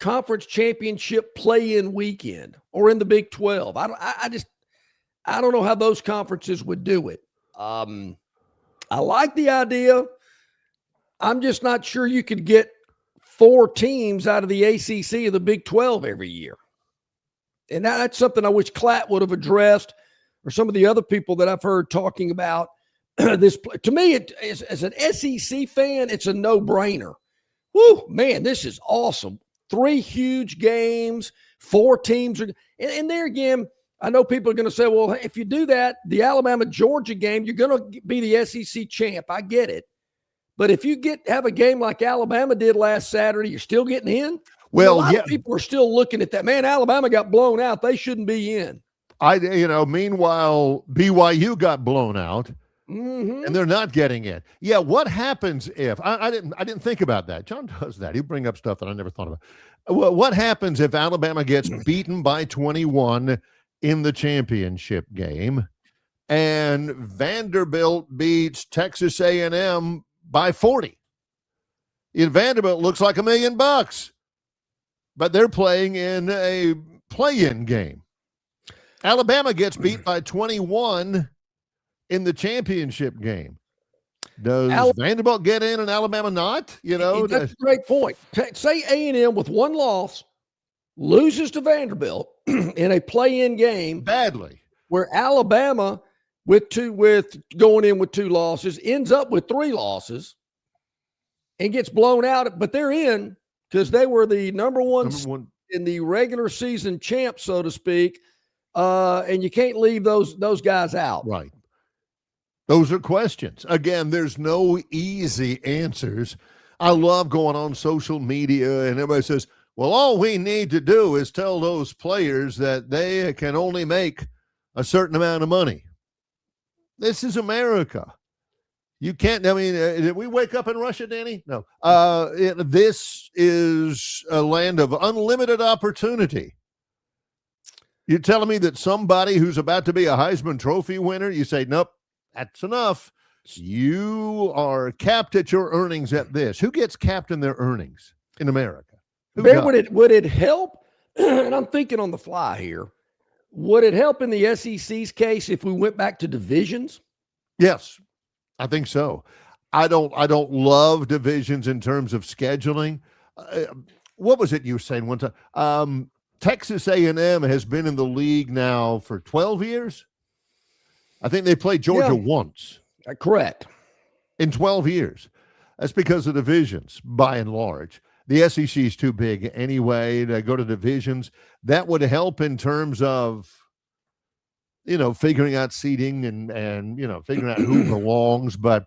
conference championship play-in weekend or in the Big 12. I don't know how those conferences would do it. I like the idea. I'm just not sure you could get 4 teams out of the ACC or the Big 12 every year. And that's something I wish Klatt would have addressed, or some of the other people that I've heard talking about this. To me, as an SEC fan, it's a no-brainer. Woo, man, this is awesome. 3 huge games, 4 teams. And there again, I know people are going to say, well, if you do that, the Alabama-Georgia game, you're going to be the SEC champ. I get it. But if you have a game like Alabama did last Saturday, you're still getting in? Well, a lot of people are still looking at that. Man, Alabama got blown out. They shouldn't be in. Meanwhile, BYU got blown out. Mm-hmm. And they're not getting it. Yeah, what happens if I didn't think about that. John does that. He'll bring up stuff that I never thought about. Well, what happens if Alabama gets beaten by 21 in the championship game and Vanderbilt beats Texas A&M by 40? Vanderbilt looks like $1 million, but they're playing in a play-in game. Alabama gets beat by 21 in the championship game. Does Vanderbilt get in and Alabama not? That's a great point. Say A&M with one loss loses to Vanderbilt in a play-in game badly, where Alabama with going in with 2 losses ends up with 3 losses and gets blown out, but they're in because they were the number one in the regular season champ, so to speak. And you can't leave those guys out. Right. Those are questions. Again, there's no easy answers. I love going on social media and everybody says, well, all we need to do is tell those players that they can only make a certain amount of money. This is America. You can't, did we wake up in Russia, Danny? No. This is a land of unlimited opportunity. You're telling me that somebody who's about to be a Heisman Trophy winner, you say, nope, that's enough. You are capped at your earnings at this. Who gets capped in their earnings in America? Would it help? And I'm thinking on the fly here. Would it help in the SEC's case if we went back to divisions? Yes, I think so. I don't love divisions in terms of scheduling. What was it you were saying one time? Texas A&M has been in the league now for 12 years. I think they played Georgia once. Correct. In 12 years. That's because of divisions, by and large. The SEC is too big anyway to go to divisions. That would help in terms of, figuring out seeding and figuring out who belongs. But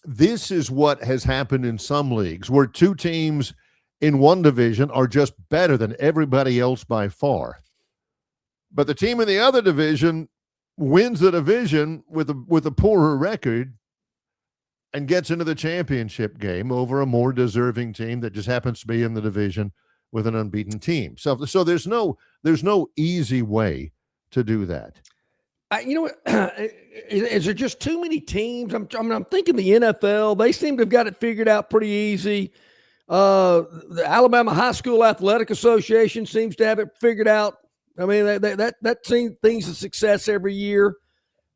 this is what has happened in some leagues where 2 teams in one division are just better than everybody else by far. But the team in the other division wins the division with a poorer record and gets into the championship game over a more deserving team that just happens to be in the division with an unbeaten team. So there's no easy way to do that. Is there just too many teams? I'm thinking the NFL, they seem to have got it figured out pretty easy. The Alabama High School Athletic Association seems to have it figured out. I mean, that seems things of success every year.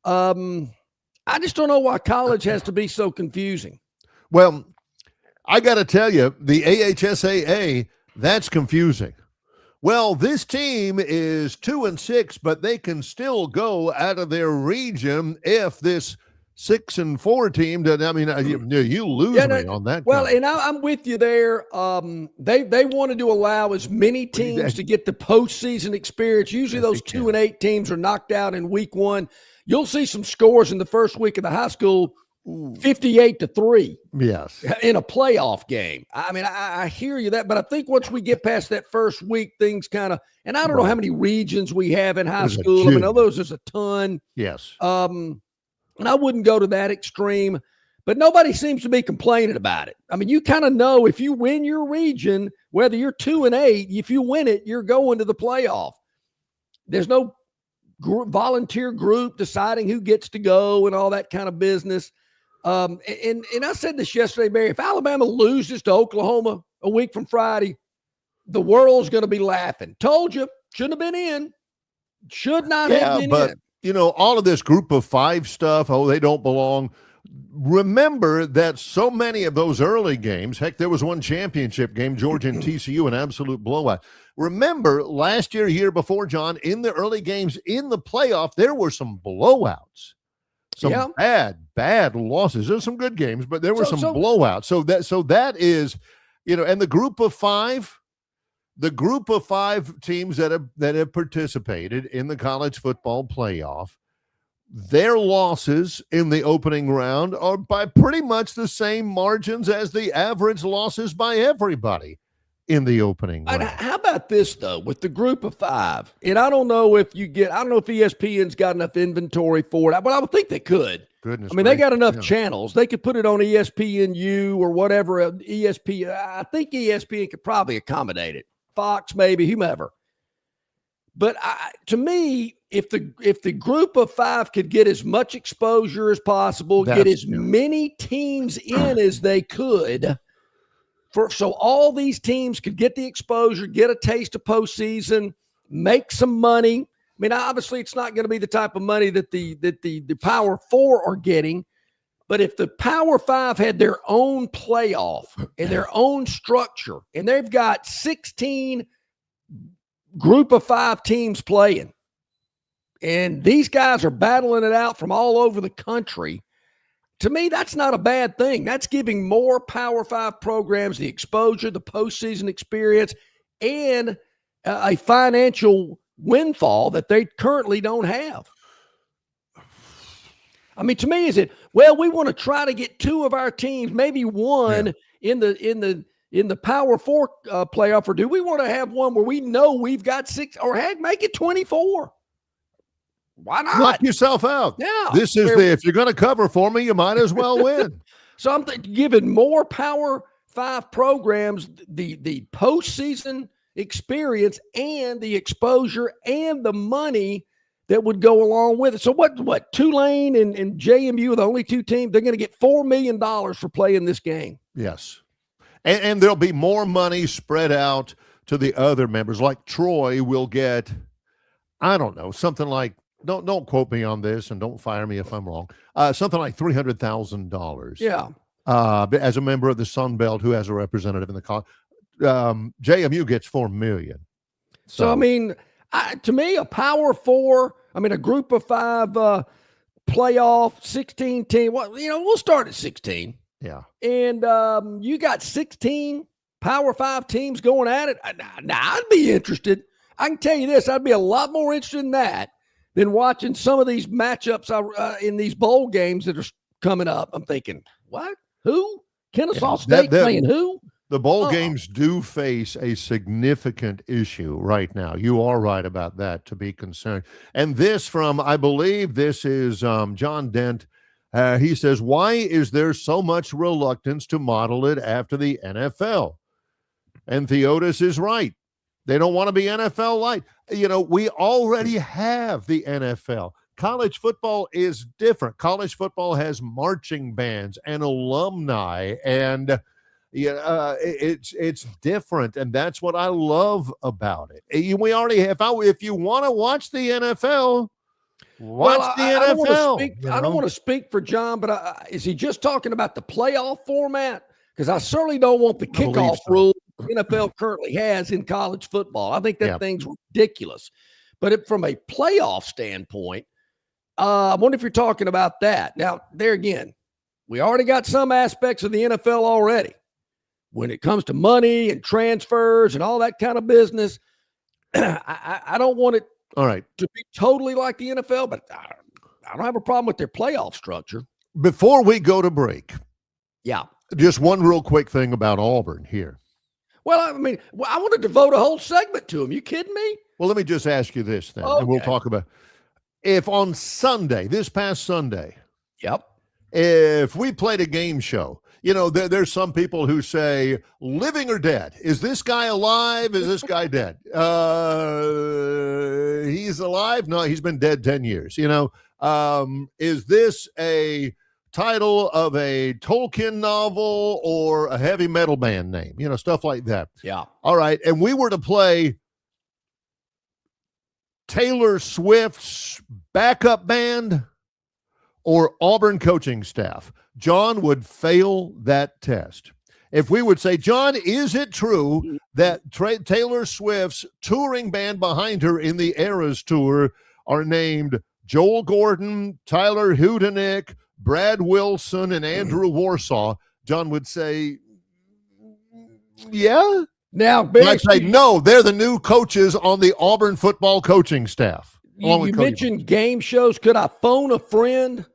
I just don't know why college has to be so confusing. Well, I got to tell you, the AHSAA, that's confusing. Well, this team is 2-6, but they can still go out of their region if this 6-4 team doesn't. I mean, you lose me on that. Well, and I'm with you there. They wanted to allow as many teams to get the postseason experience. Usually those 2-8 teams are knocked out in week 1. You'll see some scores in the first week of the high school, 58-3. Yes. In a playoff game. I mean, I hear you that, but I think once we get past that first week, things kind of, and I don't know how many regions we have in high school. I mean, there's a ton. Yes. And I wouldn't go to that extreme, but nobody seems to be complaining about it. I mean, you kind of know if you win your region, whether you're 2-8, if you win it, you're going to the playoff. There's no volunteer group deciding who gets to go and all that kind of business. And I said this yesterday, Barry, if Alabama loses to Oklahoma a week from Friday, the world's going to be laughing. Told you, shouldn't have been in. Should not have been in. All of this group of 5 stuff, they don't belong. Remember that so many of those early games, heck, there was one championship game, Georgia and TCU, an absolute blowout. Remember last year before, John, in the early games in the playoff, there were some blowouts, some bad losses. There's some good games, but there were some blowouts. So that is, and the group of 5 teams that have participated in the college football playoff, their losses in the opening round are by pretty much the same margins as the average losses by everybody in the opening round. How about this, though, with the group of 5? And I don't know if ESPN's got enough inventory for it, but I would think they could. Goodness they got enough yeah. channels. They could put it on ESPNU or whatever. ESPN. I think ESPN could probably accommodate it. Fox, maybe, whomever. But to me, if the group of 5 could get as much exposure as possible, get as many teams in as they could, so all these teams could get the exposure, get a taste of postseason, make some money. I mean, obviously, it's not going to be the type of money that the Power 4 are getting, but if the Power 5 had their own playoff and their own structure, and they've got 16 group of 5 teams playing, and these guys are battling it out from all over the country, to me, that's not a bad thing. That's giving more Power 5 programs the exposure, the postseason experience, and a financial windfall that they currently don't have. I mean, to me, is it, well, we want to try to get 2 of our teams, maybe one in the Power 4 playoff, or do we want to have one where we know we've got 6, or heck, make it 24? Why not? Knock yourself out. Yeah. This is if you're going to cover for me, you might as well win. So I'm giving more Power 5 programs the postseason experience and the exposure and the money that would go along with it. So what Tulane and JMU are the only 2 teams, they're going to get $4 million for playing this game. Yes. And there'll be more money spread out to the other members. Like Troy will get, I don't know, something like, don't quote me on this and don't fire me if I'm wrong, something like $300,000. Yeah. As a member of the Sun Belt who has a representative in the college. JMU gets $4 million. So I mean, to me, a Power 4, a group of 5 playoff 16 team. Well, we'll start at 16. Yeah. And you got 16 Power 5 teams going at it. Now, I'd be interested. I can tell you this, I'd be a lot more interested in that than watching some of these matchups in these bowl games that are coming up. I'm thinking, what? Who? Kennesaw State playing who? The bowl games do face a significant issue right now. You are right about that, to be concerned. And this from, I believe this is John Dent. He says, why is there so much reluctance to model it after the NFL? And Theotis is right. They don't want to be NFL light. We already have the NFL. College football is different. College football has marching bands and alumni, and it's different, and that's what I love about it. We already have. If you want to watch the NFL, watch the NFL. I don't want to speak for John, but is he just talking about the playoff format? Because I certainly don't want the kickoff rule the NFL currently has in college football. I think that thing's ridiculous. But from a playoff standpoint, I wonder if you're talking about that. Now, there again, we already got some aspects of the NFL already. When it comes to money and transfers and all that kind of business, I don't want it to be totally like the NFL, but I don't have a problem with their playoff structure. Before we go to break, just one real quick thing about Auburn here. Well, I want to devote a whole segment to him. You kidding me? Well, let me just ask you this then, and we'll talk about if on Sunday, this past Sunday, if we played a game show, there's some people who say, living or dead, is this guy alive? Is this guy dead? He's alive? No, he's been dead 10 years. Is this a title of a Tolkien novel or a heavy metal band name? Stuff like that. Yeah. All right. And we were to play Taylor Swift's backup band or Auburn coaching staff, John would fail that test. If we would say, John, is it true that Taylor Swift's touring band behind her in the Eras Tour are named Joel Gordon, Tyler Hudenick, Brad Wilson, and Andrew Warsaw? John would say, yeah. Now, I'd say, no, they're the new coaches on the Auburn football coaching staff. You mentioned game shows. Could I phone a friend?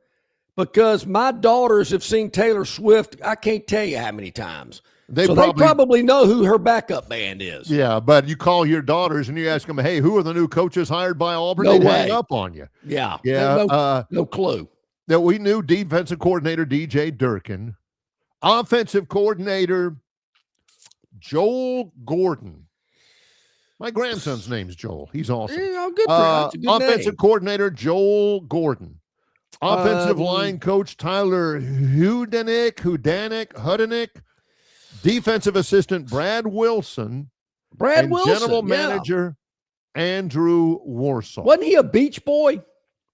Because my daughters have seen Taylor Swift, I can't tell you how many times. They probably know who her backup band is. Yeah, but you call your daughters and you ask them, hey, who are the new coaches hired by Auburn? No They'd way. hang up on you. Yeah. Yeah. No clue. That we knew defensive coordinator DJ Durkin, offensive coordinator Joel Gordon. My grandson's name's Joel. He's awesome. Yeah, good for him. Offensive name. coordinator Joel Gordon. Offensive line coach Tyler Hudenick. Defensive assistant Brad Wilson. General manager Andrew Warsaw. Wasn't he a Beach Boy?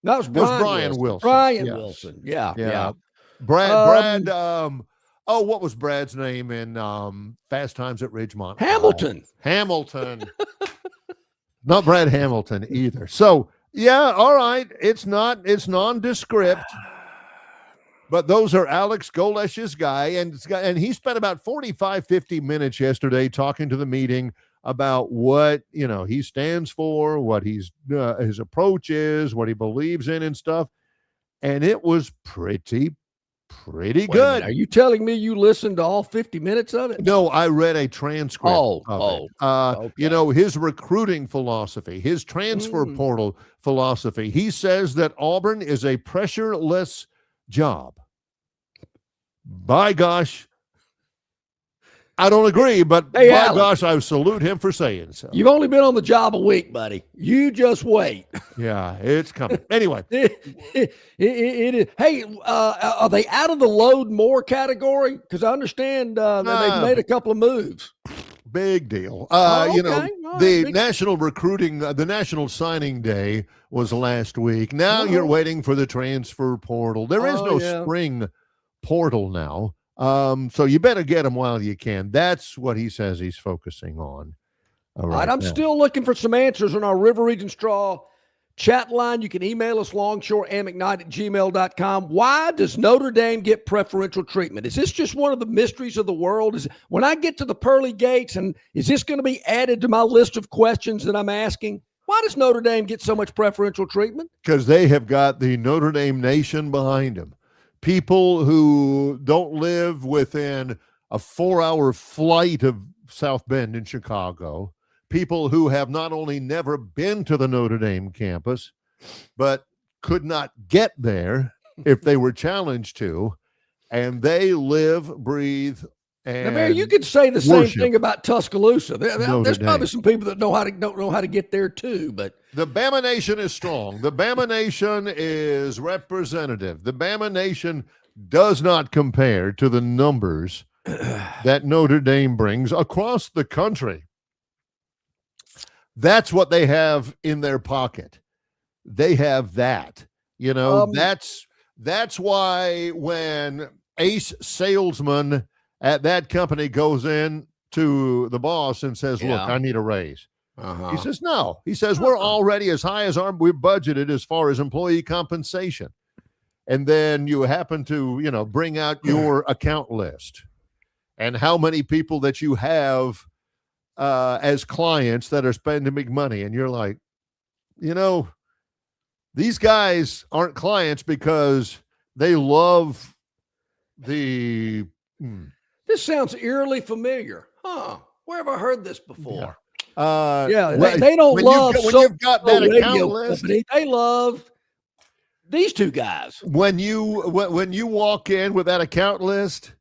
That was Brian Wilson. Brian Wilson. Yeah. Brad. What was Brad's name in Fast Times at Ridgemont? Hamilton. Not Brad Hamilton either. So, yeah, all right. It's nondescript. But those are Alex Golesh's guy. And he spent about 45, 50 minutes yesterday talking to the meeting about what, he stands for, what his approach is, what he believes in and stuff. And it was pretty good. Are you telling me you listened to all 50 minutes of it? No, I read a transcript of it. Okay. His recruiting philosophy, his transfer portal philosophy. He says that Auburn is a pressureless job. By gosh, I don't agree, but by Alex, gosh, I salute him for saying so. You've only been on the job a week, buddy. You just wait. Yeah, it's coming. Anyway. it is. Hey, are they out of the load more category? Because I understand that they've made a couple of moves. Big deal. Okay. National recruiting, the national signing day was last week. Now you're waiting for the transfer portal. There is no spring portal now. So you better get them while you can. That's what he says he's focusing on. All right. I'm still looking for some answers on our River Region Straw chat line. You can email us longshoreandmcknight@gmail.com. Why does Notre Dame get preferential treatment? Is this just one of the mysteries of the world? When I get to the pearly gates, and is this going to be added to my list of questions that I'm asking? Why does Notre Dame get so much preferential treatment? Because they have got the Notre Dame nation behind them. People who don't live within a 4-hour flight of South Bend in Chicago. People who have not only never been to the Notre Dame campus, but could not get there if they were challenged to. And they live, breathe, and now, Mary, you could say the same thing about Tuscaloosa. There's probably some people that don't know how to get there too. But the Bama Nation is strong. The Bama Nation is representative. The Bama Nation does not compare to the numbers that Notre Dame brings across the country. That's what they have in their pocket. They have that. That's why when Ace Salesman at that company goes in to the boss and says, look, I need a raise. He says, no. He says, we're already as high as we're budgeted as far as employee compensation. And then you happen to, bring out your account list and how many people that you have as clients that are spending big money. And you're like, these guys aren't clients because they love the... This sounds eerily familiar. Where have I heard this before? They don't love you've got that account list. Company. They love these two guys. When you walk in with that account list,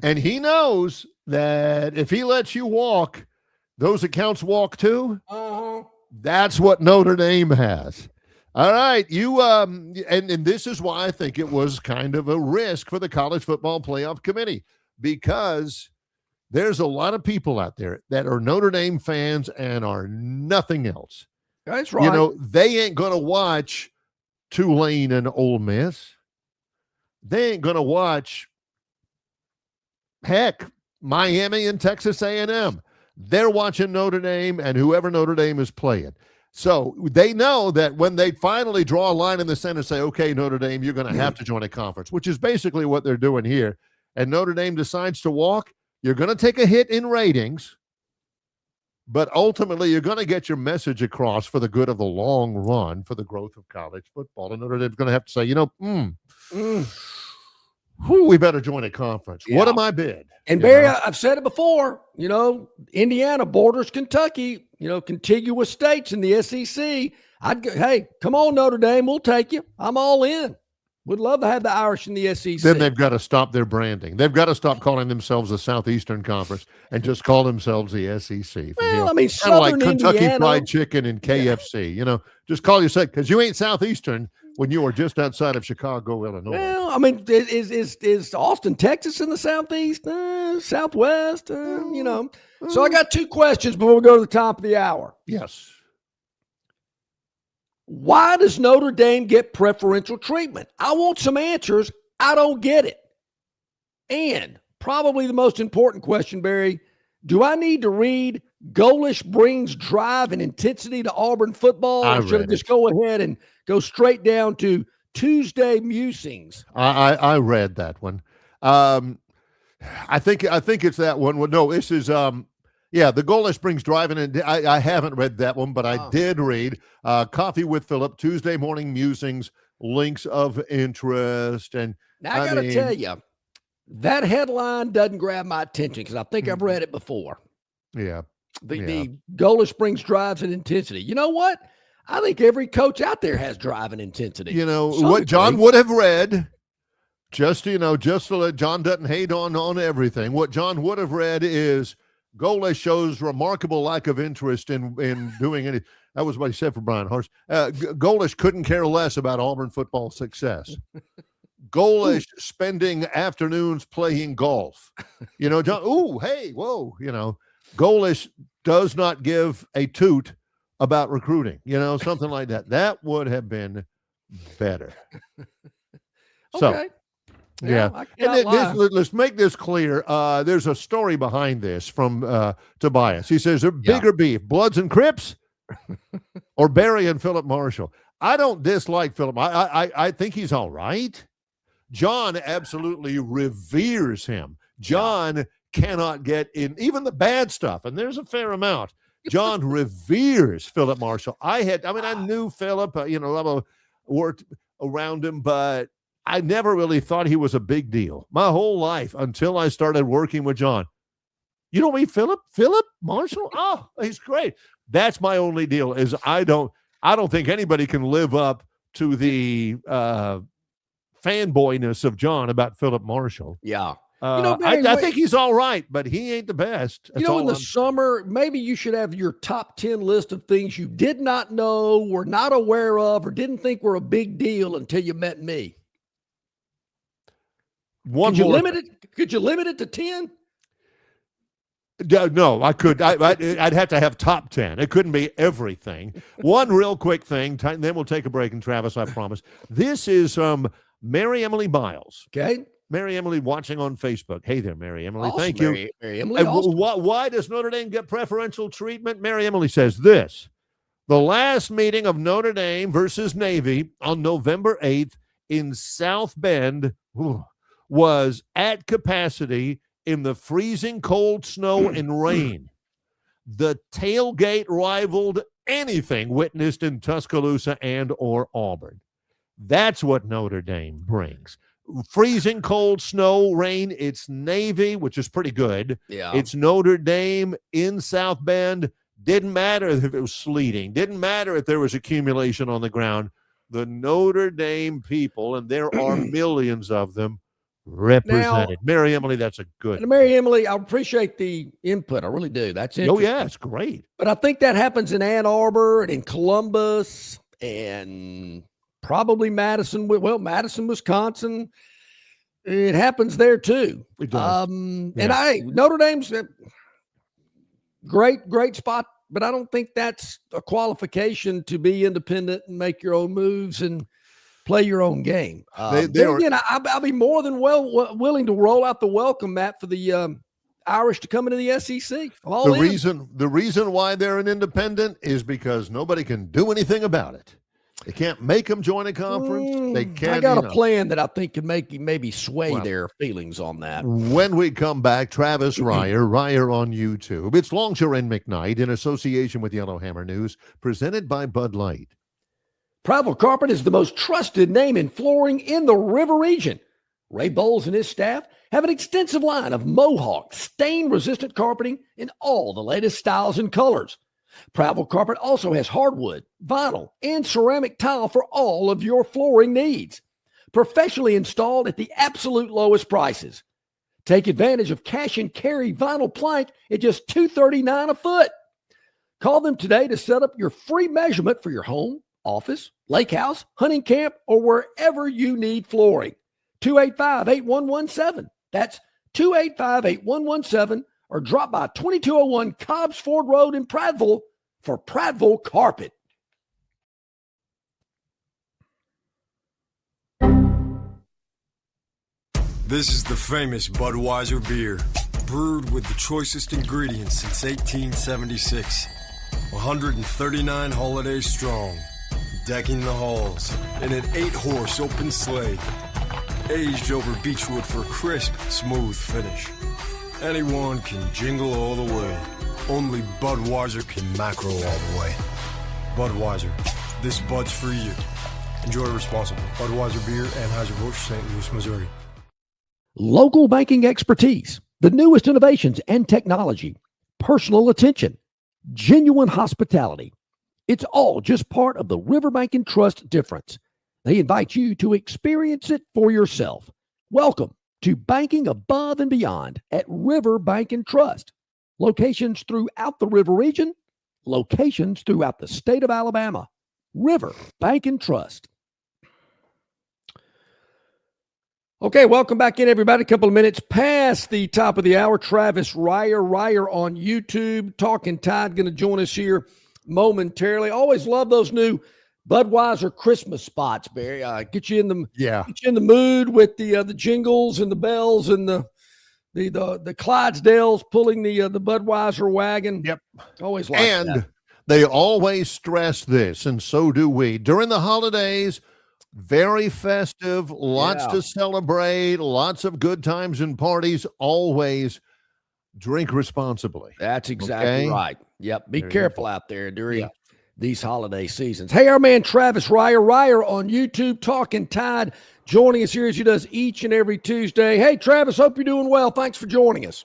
and he knows that if he lets you walk, those accounts walk too. That's what Notre Dame has. All right, and this is why I think it was kind of a risk for the College Football Playoff Committee, because there's a lot of people out there that are Notre Dame fans and are nothing else. That's right. They ain't going to watch Tulane and Ole Miss. They ain't going to watch, heck, Miami and Texas A&M. They're watching Notre Dame and whoever Notre Dame is playing. So they know that when they finally draw a line in the center and say, okay, Notre Dame, you're going to have to join a conference, which is basically what they're doing here, and Notre Dame decides to walk, you're going to take a hit in ratings, but ultimately you're going to get your message across for the good of the long run for the growth of college football. And Notre Dame's going to have to say, Whew, we better join a conference. Yeah. What am I bid? And You Barry, know? I've said it before, Indiana borders Kentucky, contiguous states in the SEC. I'd go, hey, come on, Notre Dame, we'll take you. I'm all in. Would love to have the Irish in the SEC. Then they've got to stop their branding. They've got to stop calling themselves the Southeastern Conference and just call themselves the SEC. Well, I kind mean, of Southern like Kentucky Indiana, Fried Chicken and KFC. Just call yourself, because you ain't Southeastern when you are just outside of Chicago, Illinois. Well, I mean, is Austin, Texas in the Southeast, Southwest, So I got two questions before we go to the top of the hour. Yes. Why does Notre Dame get preferential treatment? I want some answers. I don't get it. And probably the most important question, Barry, do I need to read Golish brings drive and intensity to Auburn football? Or should I just go ahead and go straight down to Tuesday musings? I read that one. I think it's that one. Well, no, this is the Golish brings driving, and I haven't read that one, but I did read Coffee with Philip, Tuesday morning musings, links of interest. And now I got to tell you, that headline doesn't grab my attention because I think I've read it before. Yeah. The Golish brings drives and intensity. You know what? I think every coach out there has drive and intensity. What John would have read, just to let John doesn't hate on everything. What John would have read is Golish shows remarkable lack of interest in doing any. That was what he said for Brian Harsh. Golish couldn't care less about Auburn football success. Golish spending afternoons playing golf. John, ooh, hey, whoa, Golish does not give a toot about recruiting, something like that. That would have been better. Okay. Yeah. And let's make this clear. There's a story behind this from Tobias. He says, bigger beef, Bloods and Crips or Barry and Philip Marshall? I don't dislike Philip. I think he's all right. John absolutely reveres him. John cannot get in even the bad stuff, and there's a fair amount. John reveres Philip Marshall. I knew Philip, I worked around him, but I never really thought he was a big deal my whole life until I started working with John. You know me, Philip Marshall? Oh, he's great. That's my only deal is I don't think anybody can live up to the fanboyness of John about Philip Marshall. Yeah. Barry, I think he's all right, but he ain't the best. That's in the summer, maybe you should have your top 10 list of things you did not know, were not aware of, or didn't think were a big deal until you met me. Could you limit it to 10? No, I could. I'd have to have top 10. It couldn't be everything. One real quick thing, then we'll take a break. And Travis, I promise. This is Mary Emily Biles. Okay. Mary Emily watching on Facebook. Hey there, Mary Emily. Awesome, Thank you. Mary Emily. Awesome. Why does Notre Dame get preferential treatment? Mary Emily says this. The last meeting of Notre Dame versus Navy on November 8th in South Bend was at capacity in the freezing cold snow and rain. The tailgate rivaled anything witnessed in Tuscaloosa and or Auburn. That's what Notre Dame brings. Freezing cold snow, rain. It's Navy, which is pretty good. Yeah. It's Notre Dame in South Bend. Didn't matter if it was sleeting. Didn't matter if there was accumulation on the ground. The Notre Dame people, and there are millions of them, represented. Now, Mary Emily, that's a good. And Mary Emily, I appreciate the input. I really do. That's it. Oh, yeah, it's great. But I think that happens in Ann Arbor and in Columbus and probably Madison, Wisconsin. It happens there too. It does. And Notre Dame's a great spot, but I don't think that's a qualification to be independent and make your own moves and play your own game. I'll be more than willing to roll out the welcome mat for the Irish to come into the SEC. The reason why they're an independent is because nobody can do anything about it. They can't make them join a conference. They can't. I got a plan that I think can maybe sway their feelings on that. When we come back, Travis Ryer on YouTube. It's Longshore and McKnight in association with Yellowhammer News, presented by Bud Light. Travel Carpet is the most trusted name in flooring in the river region. Ray Bowles and his staff have an extensive line of Mohawk stain-resistant carpeting in all the latest styles and colors. Prattville Carpet also has hardwood, vinyl, and ceramic tile for all of your flooring needs. Professionally installed at the absolute lowest prices. Take advantage of cash and carry vinyl plank at just $239 a foot. Call them today to set up your free measurement for your home, office, lake house, hunting camp, or wherever you need flooring. 285-8117. That's 285-8117, or drop by 2201 Cobbs Ford Road in Prattville for Prattville Carpet. This is the famous Budweiser beer, brewed with the choicest ingredients since 1876. 139 holidays strong, decking the halls in an 8-horse open sleigh, aged over beechwood for a crisp, smooth finish. Anyone can jingle all the way. Only Budweiser can macro all the way. Budweiser, this Bud's for you. Enjoy responsibly. Budweiser Beer, Anheuser-Busch, St. Louis, Missouri. Local banking expertise, the newest innovations and technology, personal attention, genuine hospitality. It's all just part of the Riverbank and Trust difference. They invite you to experience it for yourself. Welcome to banking above and beyond at Riverbank and Trust. Locations throughout the River region, locations throughout the state of Alabama. Riverbank and Trust. Okay, welcome back in, everybody. A couple of minutes past the top of the hour. Travis Ryer on YouTube. Talking Tide going to join us here momentarily. Always love those new Budweiser Christmas spots, Barry. Get you in the mood with the jingles and the bells and the Clydesdales pulling the Budweiser wagon. Yep. Always like that. And they always stress this, and so do we. During the holidays, very festive, lots to celebrate, lots of good times and parties. Always drink responsibly. That's exactly right. Yep. Be careful out there during these holiday seasons. Hey, our man Travis Ryer on YouTube, Talking Tide, joining us here as he does each and every Tuesday. Hey, Travis, hope you're doing well. Thanks for joining us.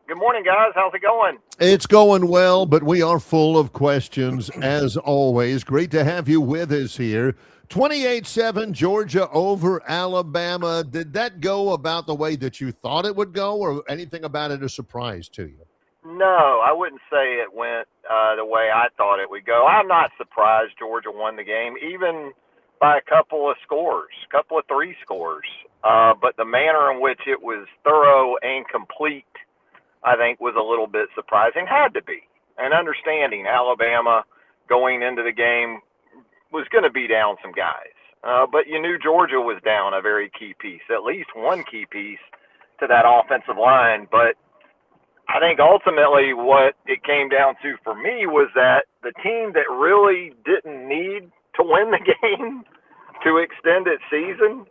Good morning, guys. How's it going? It's going well, but we are full of questions, as always. Great to have you with us here. 28-7 Georgia over Alabama. Did that go about the way that you thought it would go, or anything about it a surprise to you? No, I wouldn't say it went the way I thought it would go. I'm not surprised Georgia won the game, even by a couple of 3 scores. But the manner in which it was thorough and complete, I think, was a little bit surprising. Had to be. And understanding Alabama going into the game was going to be down some guys. But you knew Georgia was down a very key piece, at least one key piece to that offensive line. But I think ultimately what it came down to for me was that the team that really didn't need to win the game to extend its season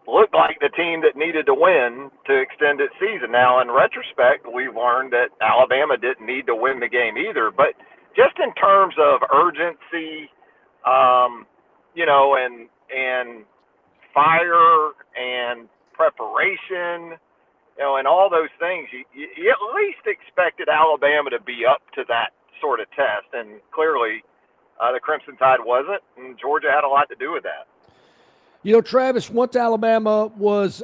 looked like the team that needed to win to extend its season. Now, in retrospect, we've learned that Alabama didn't need to win the game either. But just in terms of urgency, and fire and preparation, and all those things, you at least expected Alabama to be up to that sort of test. And clearly the Crimson Tide wasn't, and Georgia had a lot to do with that. Travis, once Alabama was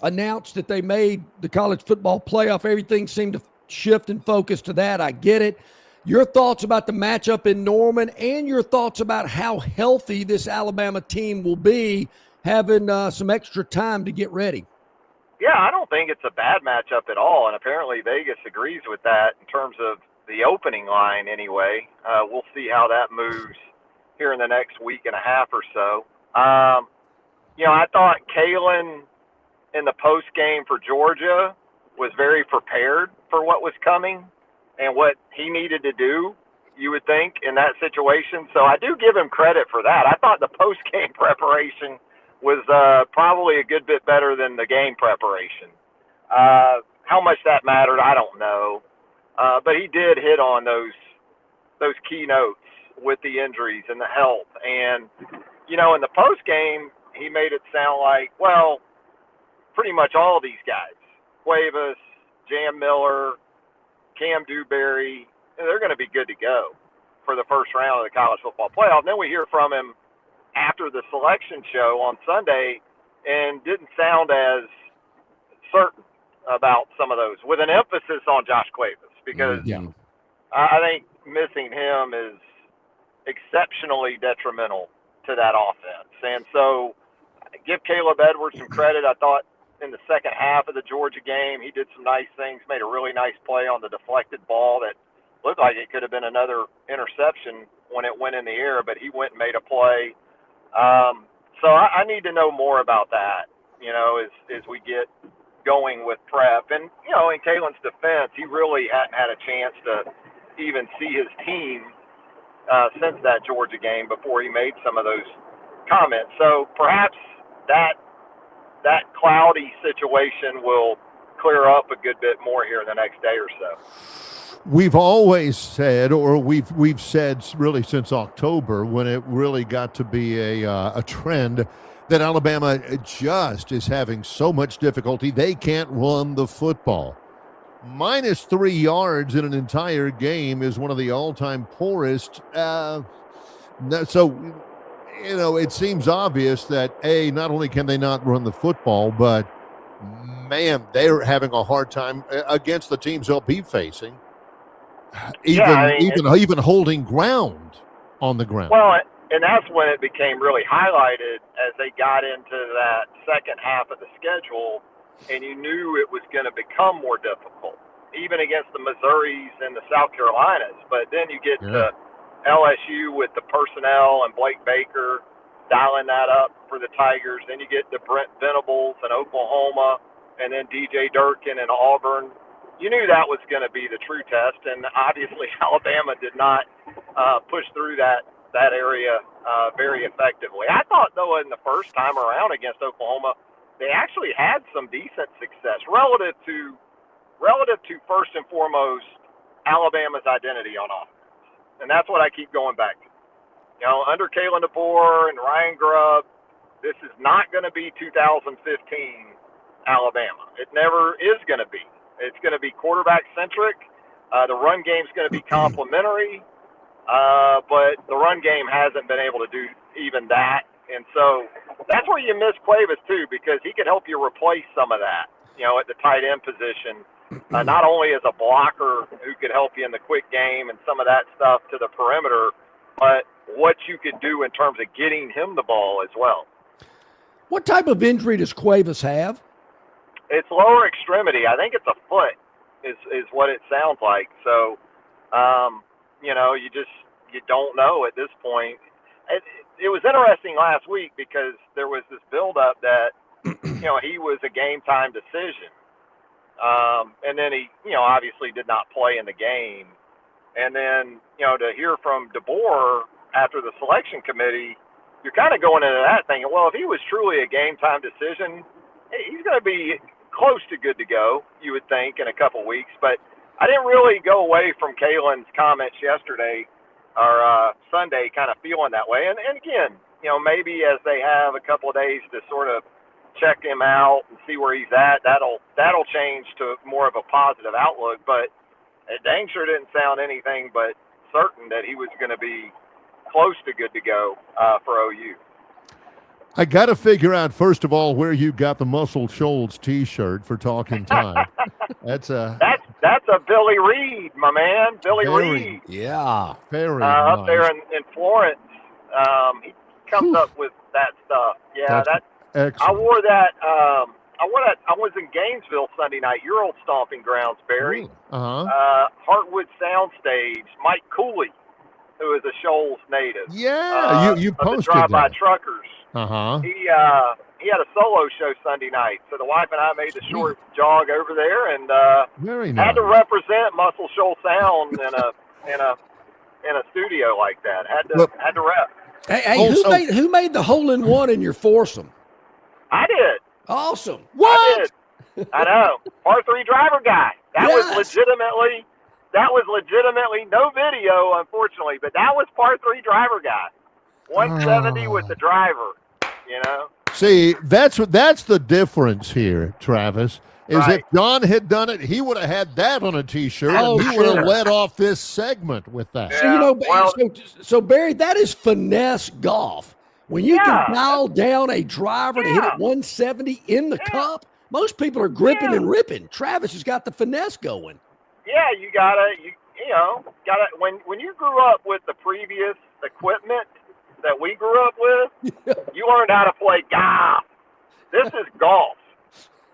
announced that they made the college football playoff, everything seemed to shift and focus to that. I get it. Your thoughts about the matchup in Norman, and your thoughts about how healthy this Alabama team will be having some extra time to get ready. Yeah, I don't think it's a bad matchup at all, and apparently Vegas agrees with that in terms of the opening line anyway. We'll see how that moves here in the next week and a half or so. I thought Kalen in the post game for Georgia was very prepared for what was coming and what he needed to do, you would think, in that situation. So I do give him credit for that. I thought the post game preparation was probably a good bit better than the game preparation. How much that mattered, I don't know. But he did hit on those key notes with the injuries and the health. And, in the post game, he made it sound like, well, pretty much all these guys, Cuevas, Jam Miller, Cam Dewberry, they're going to be good to go for the first round of the college football playoff. And then we hear from him after the selection show on Sunday and didn't sound as certain about some of those, with an emphasis on Josh Cuevas, because I think missing him is exceptionally detrimental to that offense. And so give Caleb Edwards some credit. I thought in the second half of the Georgia game, he did some nice things, made a really nice play on the deflected ball that looked like it could have been another interception when it went in the air, but he went and made a play. So I need to know more about that, as we get going with prep. And, in Kalen's defense, he really had a chance to even see his team since that Georgia game before he made some of those comments. So perhaps that cloudy situation will clear up a good bit more here in the next day or so. We've always said, or we've said really since October, when it really got to be a trend, that Alabama just is having so much difficulty they can't run the football. -3 yards in an entire game is one of the all-time poorest. So, it seems obvious that, not only can they not run the football, but, man, they're having a hard time against the teams they'll be facing. Even holding ground on the ground. Well, and that's when it became really highlighted as they got into that second half of the schedule, and you knew it was going to become more difficult, even against the Missouris and the South Carolinas. But then you get to LSU with the personnel and Blake Baker dialing that up for the Tigers. Then you get to Brent Venables in Oklahoma, and then DJ Durkin in Auburn. You knew that was going to be the true test, and obviously Alabama did not push through that area very effectively. I thought, though, in the first time around against Oklahoma, they actually had some decent success relative to first and foremost Alabama's identity on offense, and that's what I keep going back to. Under Kalen DeBoer and Ryan Grubb, this is not going to be 2015 Alabama. It never is going to be. It's going to be quarterback-centric. The run game's going to be complementary, but the run game hasn't been able to do even that. And so that's where you miss Cuevas, too, because he could help you replace some of that, at the tight end position, not only as a blocker who could help you in the quick game and some of that stuff to the perimeter, but what you could do in terms of getting him the ball as well. What type of injury does Cuevas have? It's lower extremity. I think it's a foot is what it sounds like. So, you don't know at this point. It was interesting last week because there was this buildup that, he was a game time decision. And then he, obviously did not play in the game. And then, to hear from DeBoer after the selection committee, you're kind of going into that thinking, well, if he was truly a game time decision, he's going to be close to good to go, you would think, in a couple weeks. But I didn't really go away from Kalen's comments yesterday or Sunday kind of feeling that way. And again, maybe as they have a couple of days to sort of check him out and see where he's at, that'll change to more of a positive outlook. But it dang sure didn't sound anything but certain that he was going to be close to good to go for OU. I got to figure out, first of all, where you got the Muscle Shoals T-shirt for Talking Tide. That's a Billy Reed, my man. Billy Reed. Yeah. Very nice. Up there in Florence. He comes up with that stuff. Yeah, That's excellent. I wore that. I was in Gainesville Sunday night, your old stomping grounds, Barry. Heartwood Soundstage. Mike Cooley, who is a Shoals native. Yeah, you posted the Drive-By that. Truckers. He had a solo show Sunday night, so the wife and I made the short jog over there, and Very nice. had to represent Muscle Shoals Sound in a studio like that. Had to rep. Hey, Also, who made the hole-in-one in your foursome? I did. Awesome. I did. I know. Par 3 driver guy. That was Yes. legitimately no video, unfortunately, but that was Par 3 driver guy. 170 with the driver, See, that's the difference here, Travis. Is Right. if John had done it, he would have had that on a T-shirt, Oh, and he would have sure. led off this segment with that. So, you know, well- so Barry, that is finesse golf. When you Yeah. can dial down a driver to hit it 170 in the cup, most people are gripping and ripping. Travis has got the finesse going. Yeah, you gotta when you grew up with the previous equipment that we grew up with, you learned how to play golf. This is golf.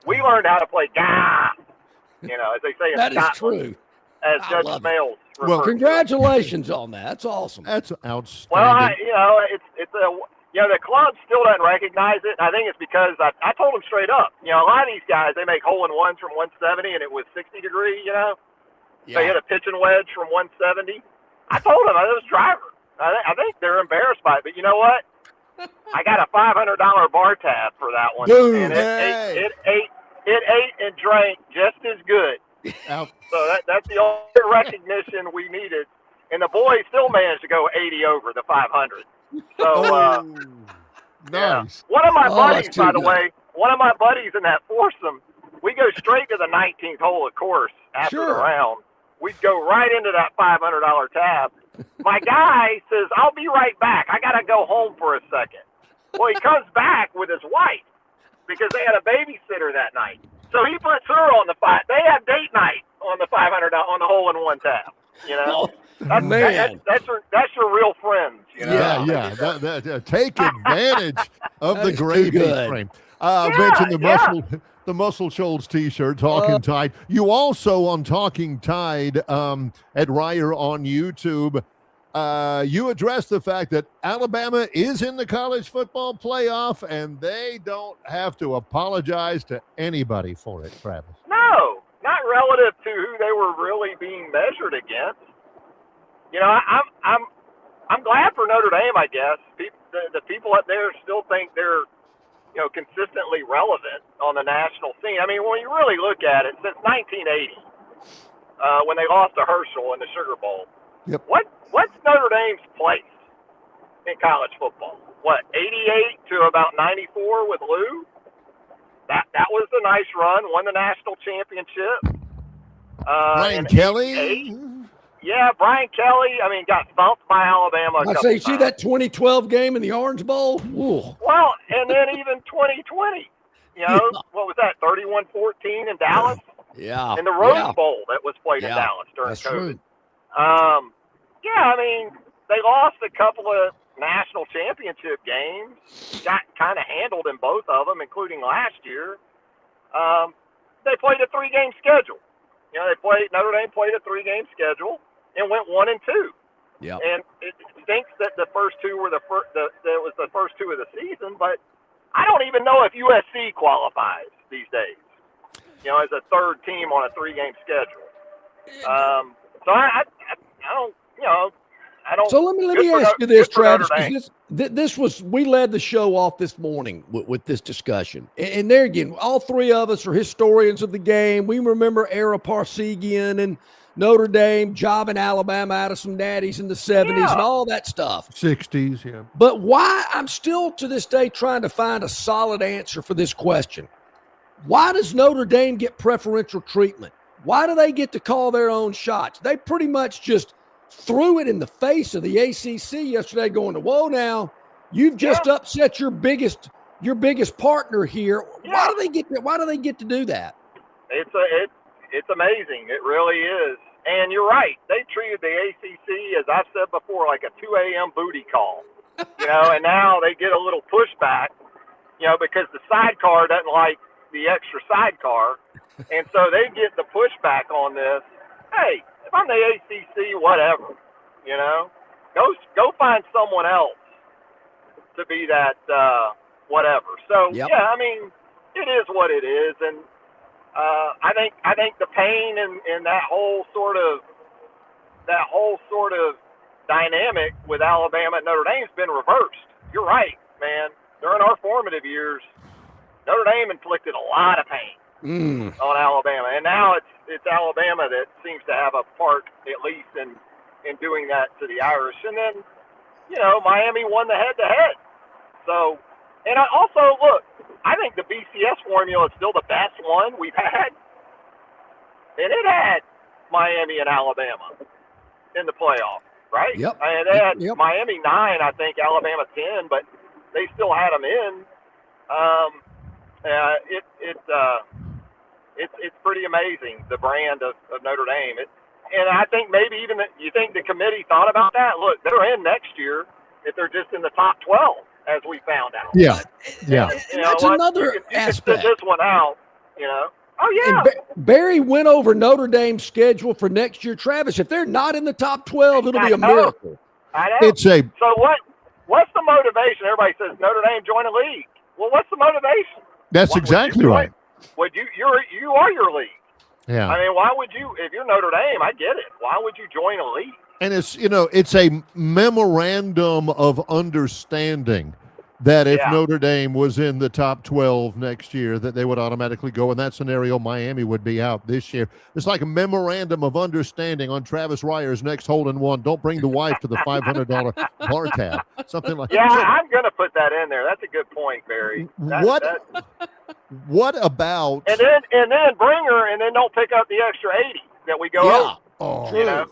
We learned how to play golf. As they say in That is Scotland, true. as I Judge love it. Smales. Well, referred to it. Congratulations on that. That's awesome. That's outstanding. Well, the club still doesn't recognize it. I think it's because I told them straight up. A lot of these guys, they make hole-in-ones from 170, and it was 60 degree. They hit a pitching wedge from 170. I told them I was a driver. I think they're embarrassed by it, but you know what? I got a $500 bar tab for that one, Boom. and it ate and drank just as good. So that's the only recognition we needed, and the boys still managed to go 80 over the 500. So nice. one of my buddies, that's by too the good. way, one of my buddies in that foursome, we go straight to the 19th hole, of course, after the Sure. round. We'd go right into that $500 tab. My guy says, "I'll be right back. I got to go home for a second." Well, he comes back with his wife because they had a babysitter that night. So he puts her on the five. They have date night on the $500 on the hole-in-one tab. That's, Man. that's your real friends. Yeah. Take advantage of That the is too gravy good. frame. Mention the Muscle Shoals T-shirt, Talking Tide. You also on Talking Tide at Ryer on YouTube. You address the fact that Alabama is in the college football playoff, and they don't have to apologize to anybody for it, Travis. No, not relative to who they were really being measured against. I'm glad for Notre Dame. I guess the people up there still think they're consistently relevant on the national scene. I mean, when you really look at it, since 1980, when they lost to Herschel in the Sugar Bowl, Yep. What's Notre Dame's place in college football? 88 to about 94 with Lou? That was a nice run. Won the national championship. Brian in Kelly? 88. Yeah, Brian Kelly, got thumped by Alabama. I say, you see that 2012 game in the Orange Bowl? Ooh. Well, and then even 2020. What was that, 31-14 in Dallas? Yeah. In the Rose Bowl that was played in Dallas during That's COVID. true. They lost a couple of national championship games, got kind of handled in both of them, including last year. They played a 3-game schedule. Notre Dame played a 3-game schedule and went 1-2. Yeah. And it stinks that the first two were that was the first two of the season, but I don't even know if USC qualifies these days, as a third team on a 3-game schedule. So I don't, I don't. So let me ask you this, Travis. 'Cause we led the show off this morning with this discussion, and there again, all three of us are historians of the game. We remember Era Parsegian and Notre Dame jobbing Alabama out of some natties in the 70s and all that stuff. 60s, yeah. But why? I'm still to this day trying to find a solid answer for this question. Why does Notre Dame get preferential treatment? Why do they get to call their own shots? They pretty much just threw it in the face of the ACC yesterday, going, "Whoa, now you've just upset your biggest partner here." Yeah. Why do they get to do that? It's amazing. It really is. And you're right. They treated the ACC, as I've said before, like a 2 a.m. booty call. And now they get a little pushback, because the sidecar doesn't like the extra sidecar. And so they get the pushback on this. Hey, if I'm the ACC, whatever, go find someone else to be that whatever. So it is what it is, and I think the pain in that whole sort of dynamic with Alabama and Notre Dame's been reversed. You're right, man. During our formative years, Notre Dame inflicted a lot of pain on Alabama, and now it's Alabama that seems to have a part, at least, in doing that to the Irish. And then, Miami won the head-to-head. So, And I also, look, I think the BCS formula is still the best one we've had. And it had Miami and Alabama in the playoff, right? Yep. And they had Yep. Miami 9, I think, Alabama 10, but they still had them in. It's pretty amazing, the brand of Notre Dame. And I think maybe even you think the committee thought about that. Look, they're in next year if they're just in the top 12, as we found out. Yeah, yeah. And that's another aspect. You can sit this one out, you know. Oh, yeah. And Barry went over Notre Dame's schedule for next year. Travis, if they're not in the top 12, it'll be a miracle. I know. So what's the motivation? Everybody says Notre Dame join a league. Well, what's the motivation? That's exactly right. You are your league. Yeah. I mean, why would you, if you're Notre Dame, I get it. Why would you join a league? And it's a memorandum of understanding that if Notre Dame was in the top 12 next year, that they would automatically go. In that scenario, Miami would be out this year. It's like a memorandum of understanding on Travis Ryer's next hole-in-one. Don't bring the wife to the $500 bar tab. Something like that. Yeah, I'm going to put that in there. That's a good point, Barry. What about? And then bring her, and then don't pick up the extra 80 that we go over. Oh, you know?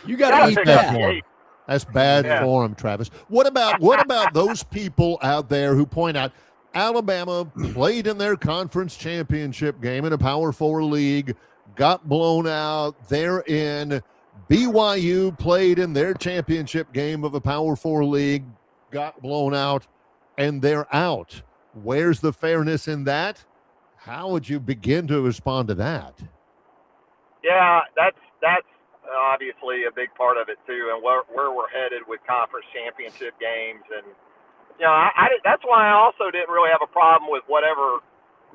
You got to eat that. That's bad form, Travis. What about those people out there who point out Alabama played in their conference championship game in a Power 4 league, got blown out, they're in. BYU played in their championship game of a Power 4 league, got blown out, and they're out. Where's the fairness in that? How would you begin to respond to that? Yeah, that's obviously a big part of it too, and where we're headed with conference championship games. And that's why I also didn't really have a problem with whatever.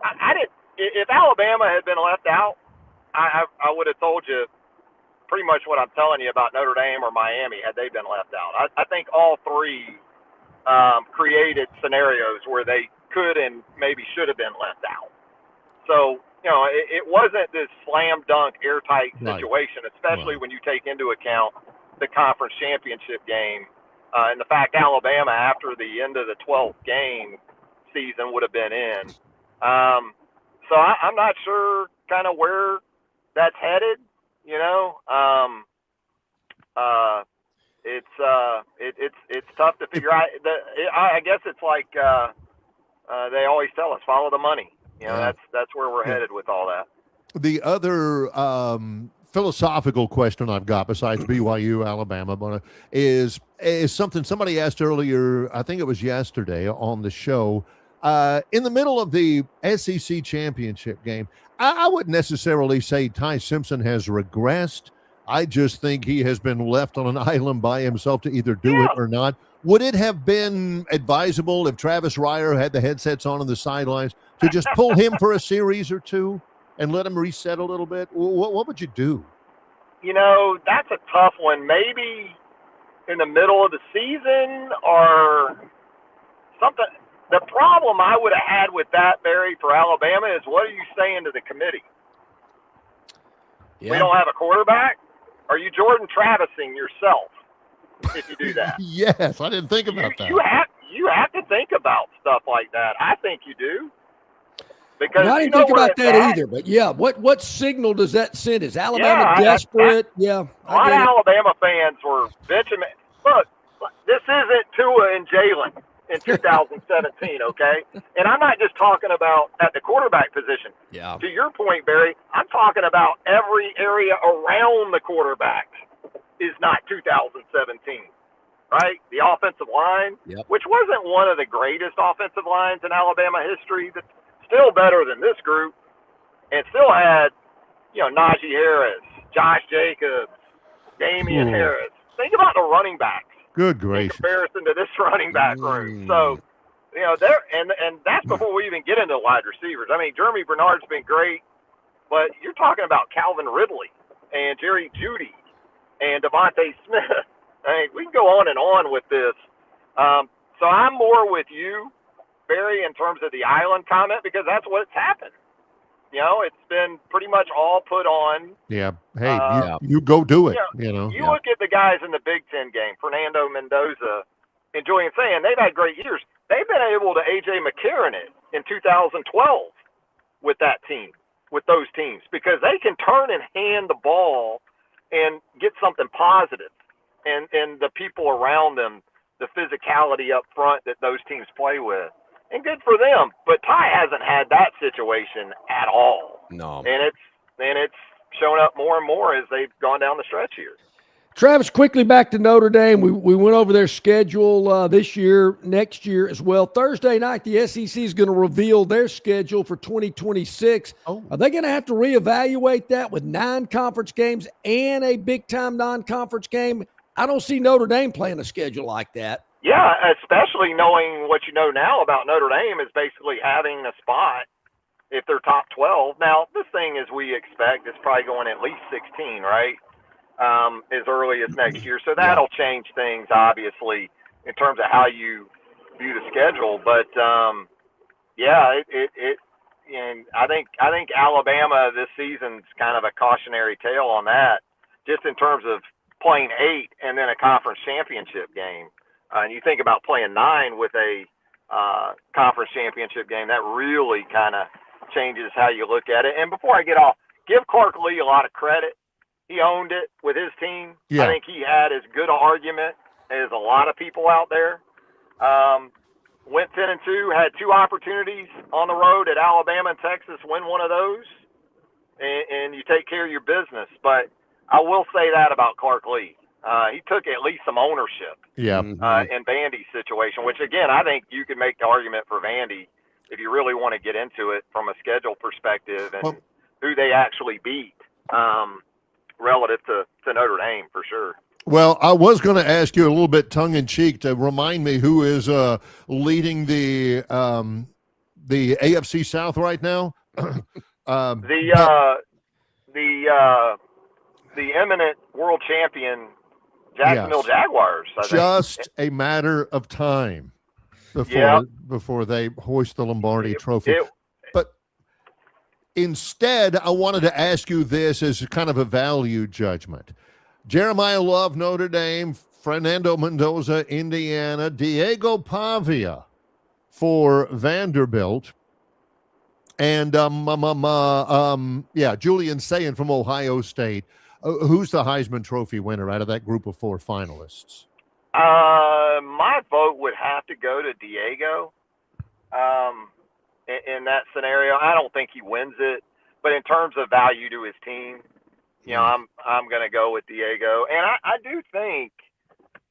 I didn't. If Alabama had been left out, I would have told you pretty much what I'm telling you about Notre Dame or Miami had they been left out. I think all three created scenarios where they could and maybe should have been left out. So, it wasn't this slam dunk airtight situation, especially when you take into account the conference championship game and the fact Alabama, after the end of the 12th game season, would have been in. So I'm not sure kind of where that's headed. It's tough to figure out. I guess it's like they always tell us, follow the money. That's where we're headed with all that. The other philosophical question I've got, besides BYU, Alabama, is something somebody asked earlier. I think it was yesterday on the show. In the middle of the SEC championship game, I wouldn't necessarily say Ty Simpson has regressed. I just think he has been left on an island by himself to either do it or not. Would it have been advisable if Travis Ryer had the headsets on the sidelines to just pull him for a series or two and let him reset a little bit? What would you do? That's a tough one. Maybe in the middle of the season or something. The problem I would have had with that, Barry, for Alabama is, what are you saying to the committee? Yeah. We don't have a quarterback? Are you Jordan Travising yourself if you do that? Yes, I didn't think about that. You have to think about stuff like that. I think you do. Because I didn't think about that either. But what signal does that send? Is Alabama desperate? A lot of Alabama fans were bitching. Look, this isn't Tua and Jalen in 2017, okay? And I'm not just talking about at the quarterback position. Yeah. To your point, Barry, I'm talking about every area around the quarterback is not 2017, right? The offensive line, which wasn't one of the greatest offensive lines in Alabama history, that's still better than this group, and still had, Najee Harris, Josh Jacobs, Damian Harris. Think about the running backs. Good gracious. In comparison to this running back room. So, there and that's before we even get into wide receivers. I mean, Jeremy Bernard's been great, but you're talking about Calvin Ridley and Jerry Jeudy and Devontae Smith. I mean, we can go on and on with this. So I'm more with you, Barry, in terms of the island comment, because that's what's happened. It's been pretty much all put on. Yeah. Hey, you go do it. You look at the guys in the Big Ten game, Fernando Mendoza and Julian Sand, they've had great years. they've been able to A.J. McCarron it in 2012 with that team, with those teams, because they can turn and hand the ball and get something positive, and the people around them, the physicality up front that those teams play with, and good for them. But Ty hasn't had that situation at all. No, and it's shown up more and more as they've gone down the stretch here. Travis, quickly back to Notre Dame. We went over their schedule this year, next year as well. Thursday night, the SEC is going to reveal their schedule for 2026. Oh. Are they going to have to reevaluate that with 9 conference games and a big-time non-conference game? I don't see Notre Dame playing a schedule like that. Yeah, especially knowing what you know now about Notre Dame is basically having a spot if they're top 12. Now, this thing, as we expect, is probably going at least 16, right? As early as next year. So that'll change things, obviously, in terms of how you view the schedule. But, and I think Alabama this season's kind of a cautionary tale on that, just in terms of playing 8 and then a conference championship game. And you think about playing 9 with a conference championship game, that really kind of changes how you look at it. And before I get off, give Clark Lee a lot of credit. He owned it with his team. Yeah. I think he had as good an argument as a lot of people out there. Went 10-2, had 2 opportunities on the road at Alabama and Texas, win one of those, and you take care of your business. But I will say that about Clark Lee. He took at least some ownership in Vandy's situation, which, again, I think you could make the argument for Vandy if you really want to get into it from a schedule perspective and who they actually beat. Relative to Notre Dame, for sure. Well, I was going to ask you a little bit tongue-in-cheek to remind me who is leading the AFC South right now. The eminent world champion Jacksonville Jaguars. I think. Just a matter of time before they hoist the Lombardi Trophy. But instead, I wanted to ask you this as kind of a value judgment. Jeremiah Love, Notre Dame, Fernando Mendoza, Indiana, Diego Pavia for Vanderbilt, and Julian Sayin from Ohio State. Who's the Heisman Trophy winner out of that group of 4 finalists? My vote would have to go to Diego. In that scenario, I don't think he wins it, but in terms of value to his team, I'm going to go with Diego. And I do think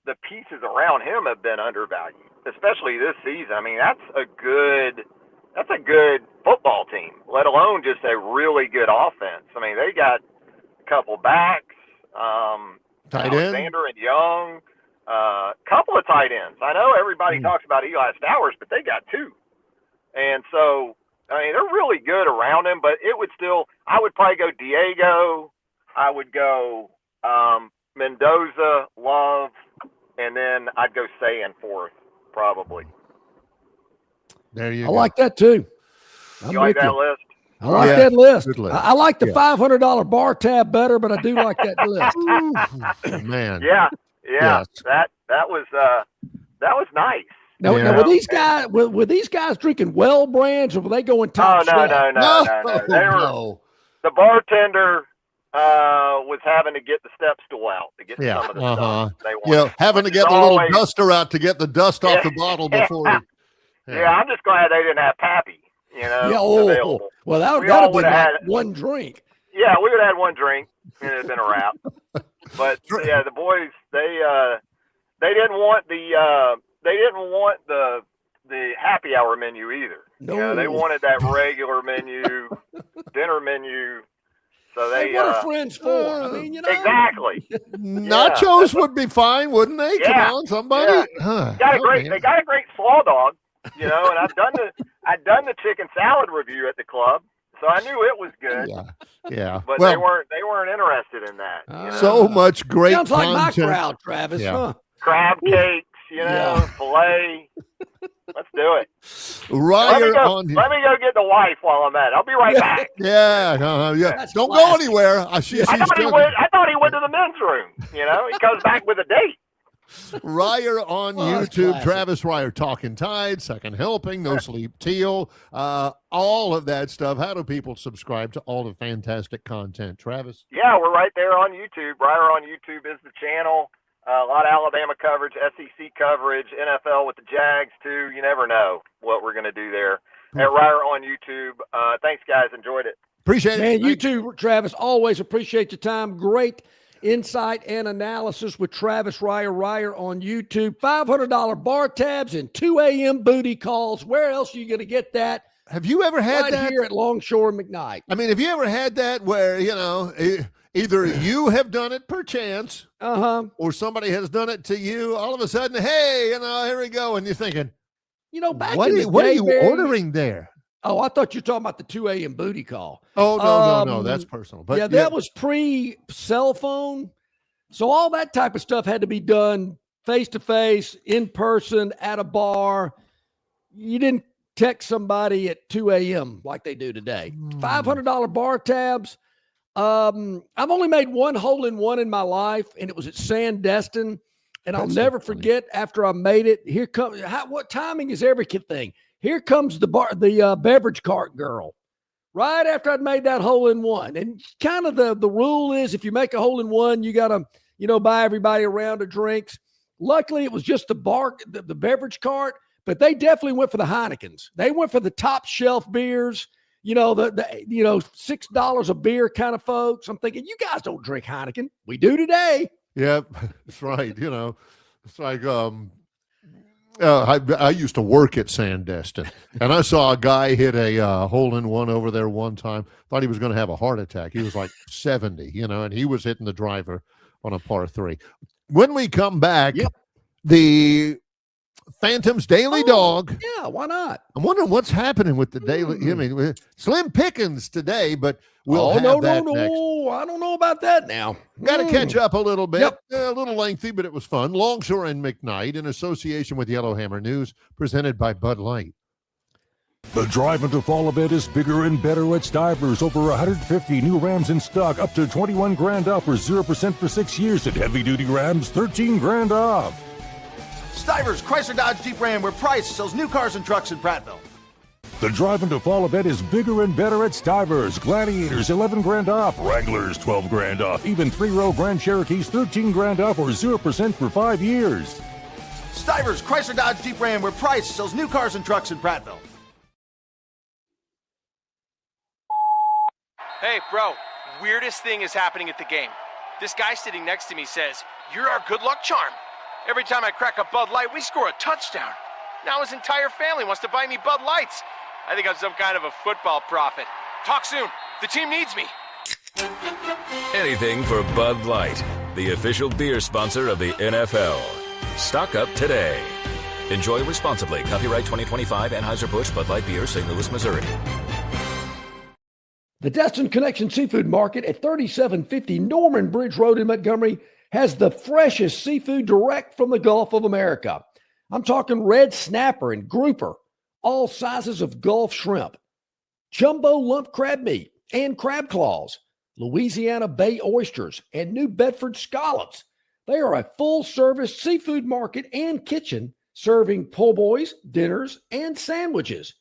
the pieces around him have been undervalued, especially this season. I mean, that's a good football team, let alone just a really good offense. I mean, they got a couple backs, tight Alexander and Young, couple of tight ends. I know everybody talks about Eli Stowers, but they got 2. And so, I mean, they're really good around him, but it would still, I would probably go Diego. I would go Mendoza, Love, and then I'd go Sayin 4th, probably. There you I go. like that too. You like that list? I like that list. Good list. I like the $500 bar tab better, but I do like that list. Man. Yeah. Yes. That was nice. Now, were these guys drinking well brands, or were they going top shelf? No. The bartender was having to get the step stool out to get some of the stuff they wanted. Having to get the little duster out to get the dust off the bottle before. I'm just glad they didn't have Pappy, available. Well, that would have been like one drink. Yeah, we would have had one drink, and it'd been a wrap. But the boys, they didn't want the happy hour menu either. No, they wanted that regular menu, dinner menu. So what are friends for? I mean, exactly. Nachos would be fine, wouldn't they? Come on, somebody. Yeah. They got a great slaw dog, and I'd done the chicken salad review at the club, so I knew it was good. Yeah. But they weren't interested in that. So much great sounds like my content. crowd, Travis. Huh? Crab cakes, filet. Let's do it. Let me go get the wife while I'm at it. I'll be right back. Don't go anywhere. I thought he went to the men's room. He comes back with a date. Ryer on that's YouTube. classic. Travis Ryer talking Tide, second helping, no sleep teal, all of that stuff. How do people subscribe to all the fantastic content, Travis? Yeah, we're right there on YouTube. Ryer on YouTube is the channel. A lot of Alabama coverage, SEC coverage, NFL with the Jags too. You never know what we're going to do there at Ryer on YouTube. Thanks, guys. Enjoyed it. Appreciate it. Man, you too, Travis. Always appreciate your time. Great insight and analysis with Travis Ryer on YouTube. $500 bar tabs and 2 a.m. booty calls. Where else are you going to get that? Have you ever had right that? Here at Longshore McKnight. I mean, have you ever had that where, either you have done it perchance or somebody has done it to you, all of a sudden, hey, here we go. And you're thinking, Back what in are, the what day, are you Barry, ordering there? Oh, I thought you were talking about the 2 a.m. booty call. Oh, no, that's personal. But yeah, that was pre-cell phone. So all that type of stuff had to be done face-to-face, in person, at a bar. You didn't text somebody at 2 a.m. like they do today. $500 bar tabs. I've only made one hole-in-one in my life, and it was at Sandestin. And I'll never forget after I made it. Here comes what timing is everything. Here comes the beverage cart girl. Right after I'd made that hole-in-one. And kind of the rule is if you make a hole-in-one, you got to, buy everybody a round of drinks. Luckily, it was just the beverage cart, but they definitely went for the Heinekens. They went for the top shelf beers, the $6 a beer kind of folks. I'm thinking, you guys don't drink Heineken. We do today. Yeah, that's right. It's like I used to work at Sandestin, and I saw a guy hit a hole-in-one over there one time. Thought he was going to have a heart attack. He was like 70, and he was hitting the driver on a par 3. When we come back, the Phantom's Daily Dog. Yeah, why not? I'm wondering what's happening with the daily. I mean, slim pickings today, but we'll have that next. I don't know about that now. Got to catch up a little bit. Yep. A little lengthy, but it was fun. Longshore and McKnight in association with Yellowhammer News, presented by Bud Light. The drive into fall event is bigger and better at Stivers. Over 150 new Rams in stock, up to 21 grand off or 0% for 6 years. And heavy-duty Rams, 13 grand off. Stivers, Chrysler Dodge Jeep Ram, where Price sells new cars and trucks in Prattville. The drive into fall event is bigger and better at Stivers. Gladiators, 11 grand off. Wranglers, 12 grand off. Even 3-row Grand Cherokees, 13 grand off or 0% for 5 years. Stivers, Chrysler Dodge Jeep Ram, where Price sells new cars and trucks in Prattville. Hey, bro, weirdest thing is happening at the game. This guy sitting next to me says, "You're our good luck charm. Every time I crack a Bud Light, we score a touchdown. Now his entire family wants to buy me Bud Lights. I think I'm some kind of a football prophet. Talk soon. The team needs me." Anything for Bud Light, the official beer sponsor of the NFL. Stock up today. Enjoy responsibly. Copyright 2025 Anheuser-Busch Bud Light Beer, St. Louis, Missouri. The Destin Connection Seafood Market at 3750 Norman Bridge Road in Montgomery has the freshest seafood direct from the Gulf of America. I'm talking red snapper and grouper, all sizes of Gulf shrimp, jumbo lump crab meat and crab claws, Louisiana Bay oysters, and New Bedford scallops. They are a full-service seafood market and kitchen serving po' boys, dinners, and sandwiches.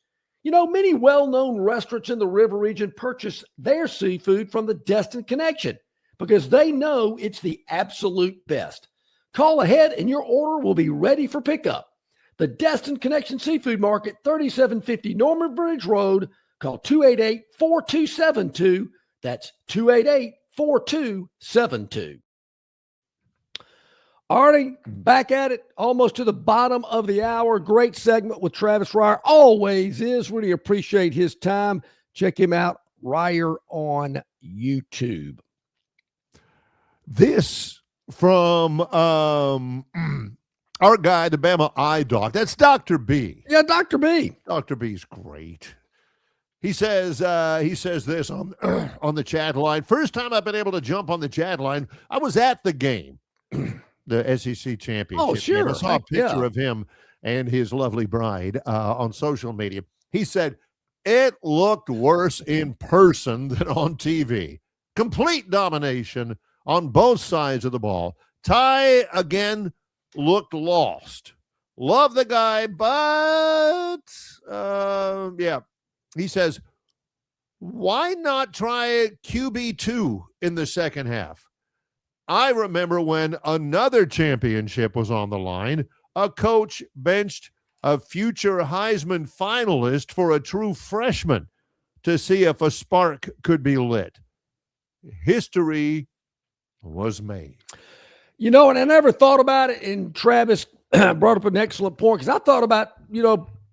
Many well-known restaurants in the river region purchase their seafood from the Destin Connection because they know it's the absolute best. Call ahead and your order will be ready for pickup. The Destin Connection Seafood Market, 3750 Norman Bridge Road. Call 288-4272. That's 288-4272. Artie, back at it, almost to the bottom of the hour. Great segment with Travis Ryer. Always is. Really appreciate his time. Check him out, Ryer on YouTube. This from our guy, the Bama Eye Doc. That's Dr. B. Yeah, Dr. B. Dr. B's great. He says this on the chat line. First time I've been able to jump on the chat line, I was at the game. The SEC championship. Oh, sure. Game. I saw a picture of him and his lovely bride on social media. He said, it looked worse in person than on TV. Complete domination on both sides of the ball. Ty, again, looked lost. Love the guy, but yeah. He says, why not try QB2 in the second half? I remember when another championship was on the line, a coach benched a future Heisman finalist for a true freshman to see if a spark could be lit. History was made. You know, and I never thought about it, and Travis brought up an excellent point, because I thought about,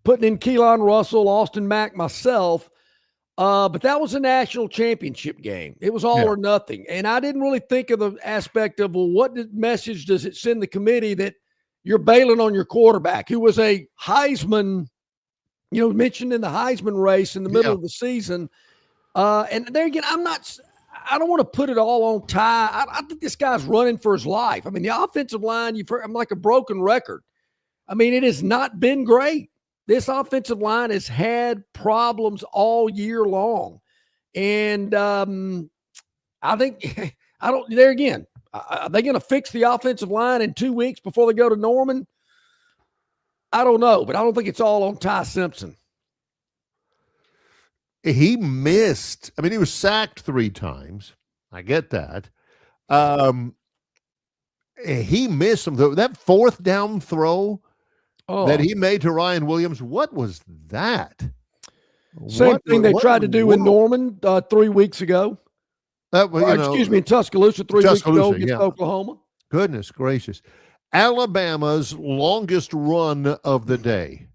putting in Keelan Russell, Austin Mack myself, but that was a national championship game. It was all or nothing. And I didn't really think of the aspect of, well, what message does it send the committee that you're bailing on your quarterback, who was a Heisman, mentioned in the Heisman race in the middle of the season. And there again, I don't want to put it all on Ty. I think this guy's running for his life. I mean, the offensive line, I'm like a broken record. I mean, it has not been great. This offensive line has had problems all year long. And I think, there again, are they going to fix the offensive line in 2 weeks before they go to Norman? I don't know, but I don't think it's all on Ty Simpson. He missed. I mean, he was sacked 3 times. I get that. He missed some. That fourth down throw that he made to Ryan Williams, what was that? Same thing they tried to do in Norman 3 weeks ago. In Tuscaloosa 3 weeks ago against Oklahoma. Goodness gracious. Alabama's longest run of the day.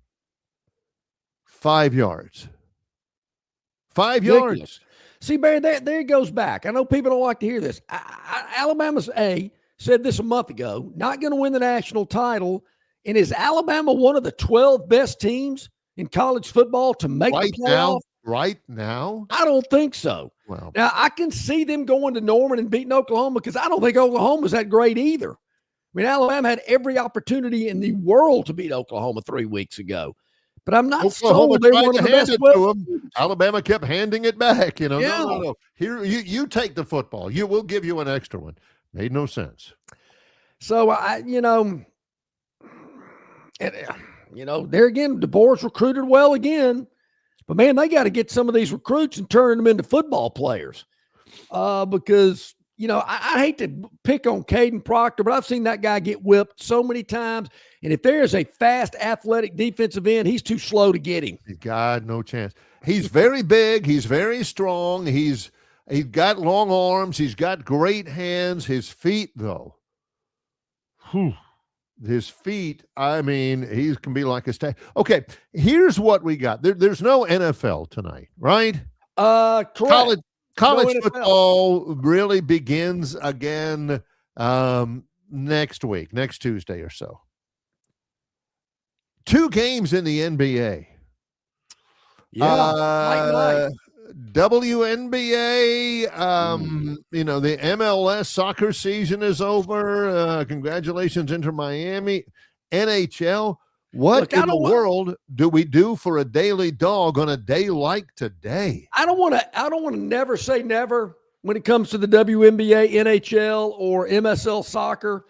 5 yards. 5 yards. See, Barry, there it goes back. I know people don't like to hear this. Alabama's said this a month ago, not going to win the national title. And is Alabama one of the 12 best teams in college football to make the playoff? Right now? I don't think so. Well, now, I can see them going to Norman and beating Oklahoma, because I don't think Oklahoma's that great either. I mean, Alabama had every opportunity in the world to beat Oklahoma 3 weeks ago. But I'm not sold they're one of the best. Alabama kept handing it back. No. Here, you take the football. We'll give you an extra one. Made no sense. So, there again, DeBoer's recruited well again. But, man, they got to get some of these recruits and turn them into football players. Because, I hate to pick on Caden Proctor, but I've seen that guy get whipped so many times. And if there is a fast, athletic defensive end, he's too slow to get him. God, no chance. He's very big. He's very strong. He's got long arms. He's got great hands. His feet, though. His feet, I mean, he can be like a stack. Okay, here's what we got. There's no NFL tonight, right? Correct. College football really begins again next week, next Tuesday or so. 2 games in the NBA. Yeah, WNBA, the MLS soccer season is over. Congratulations, Inter Miami. NHL, what in the world do we do for a daily dog on a day like today? I don't want to never say never when it comes to the WNBA, NHL, or MSL soccer.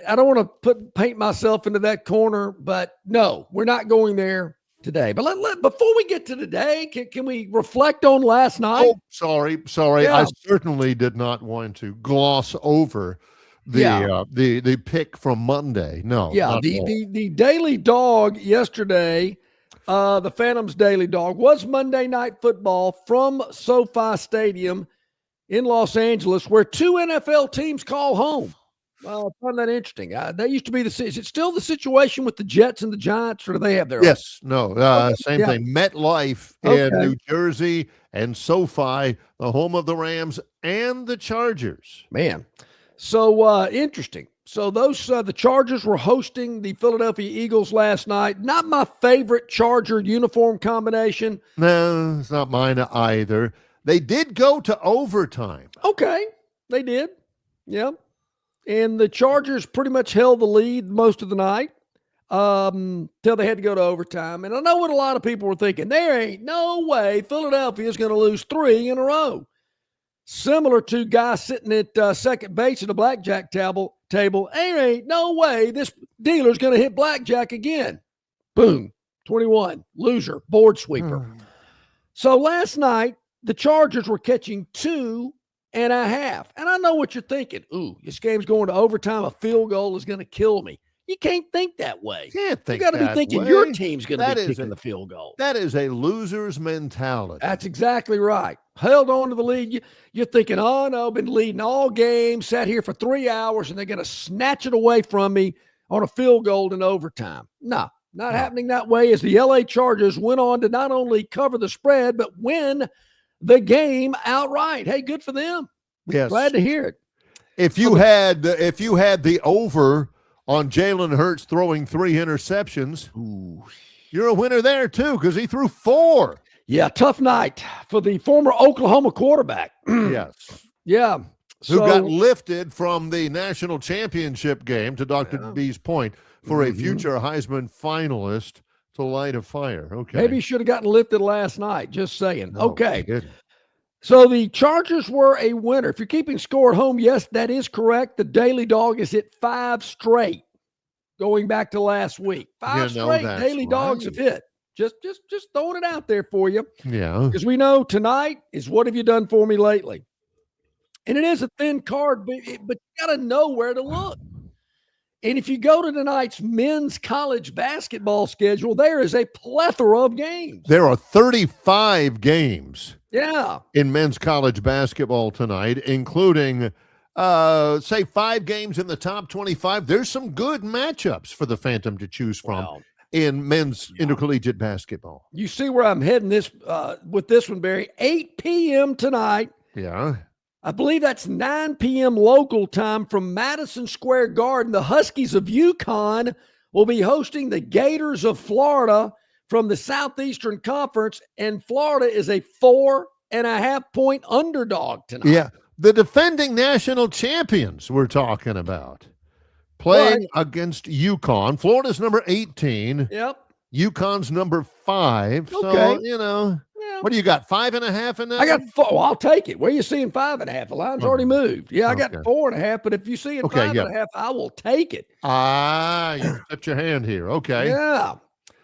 I don't want to paint myself into that corner, but no, we're not going there today. But before we get to today, can we reflect on last night? Oh, sorry. Yeah. I certainly did not want to gloss over the pick from Monday. No. Yeah, the Daily Dog yesterday, the Phantom's Daily Dog, was Monday Night Football from SoFi Stadium in Los Angeles, where 2 NFL teams call home. Well, I find that interesting. That used to be is it still the situation with the Jets and the Giants, or do they have their own? Same thing. MetLife in New Jersey and SoFi, the home of the Rams and the Chargers. Man, so interesting. So those the Chargers were hosting the Philadelphia Eagles last night. Not my favorite Charger uniform combination. No, it's not mine either. They did go to overtime. Okay, they did. Yeah. And the Chargers pretty much held the lead most of the night till they had to go to overtime. And I know what a lot of people were thinking. There ain't no way Philadelphia is going to lose 3 in a row. similar to guy sitting at second base at the blackjack table. Ain't no way this dealer's going to hit blackjack again. Boom, 21, loser, board sweeper. So last night, the Chargers were catching 2.5. And I know what you're thinking. Ooh, this game's going to overtime. A field goal is going to kill me. You can't think that way. Can't think you got to be thinking your team's going to be kicking the field goal. That is a loser's mentality. That's exactly right. Held on to the lead. You're thinking, oh, no, been leading all game, sat here for 3 hours, and they're going to snatch it away from me on a field goal in overtime. No, not happening that way, as the LA Chargers went on to not only cover the spread, but win the game outright. Hey, good for them. Yes. Glad to hear it. If you had the over on Jalen Hurts throwing 3 interceptions, you're a winner there too, because he threw 4. Yeah, tough night for the former Oklahoma quarterback. Yes. Yeah. Who got lifted from the national championship game, to Dr. B's point, for a future Heisman finalist to light a fire. Okay. Maybe he should have gotten lifted last night. Just saying. No, okay. So the Chargers were a winner. If you're keeping score at home, yes, that is correct. The Daily Dog is hit 5 straight going back to last week. 5 straight Daily Dogs have hit. Just throwing it out there for you. Yeah. Because we know tonight is what have you done for me lately? And it is a thin card, but you got to know where to look. And if you go to tonight's men's college basketball schedule, there is a plethora of games. There are 35 games. Yeah. In men's college basketball tonight, including, say, 5 games in the top 25. There's some good matchups for the Phantom to choose from in men's intercollegiate basketball. You see where I'm heading with this one, Barry. 8 p.m. tonight. Yeah. I believe that's 9 p.m. local time from Madison Square Garden. The Huskies of UConn will be hosting the Gators of Florida from the Southeastern Conference, and Florida is a 4.5-point underdog tonight. Yeah, the defending national champions we're talking about playing against UConn. Florida's number 18. Yep. UConn's number 5. Okay. So, what do you got, 5.5 in that? I got 4. Well, I'll take it. Where are you seeing 5.5? The line's already moved. Yeah, I got 4.5, but if you see it 5.5, I will take it. You set your hand here. Okay. Yeah.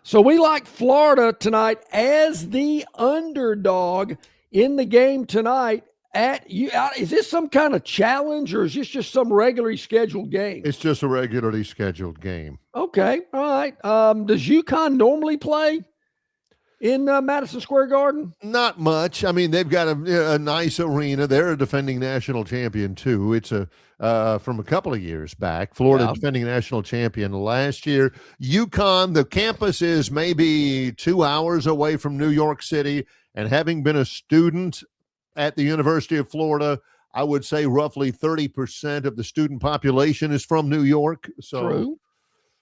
So we like Florida tonight as the underdog in the game tonight. Is this some kind of challenge, or is this just some regularly scheduled game? It's just a regularly scheduled game. Okay. All right. Does UConn normally play in Madison Square Garden? Not much. I mean, they've got a nice arena. They're a defending national champion too. It's from a couple of years back. Florida defending national champion last year. UConn, the campus is maybe 2 hours away from New York City, and having been a student at the University of Florida, I would say roughly 30% of the student population is from New York. So, True.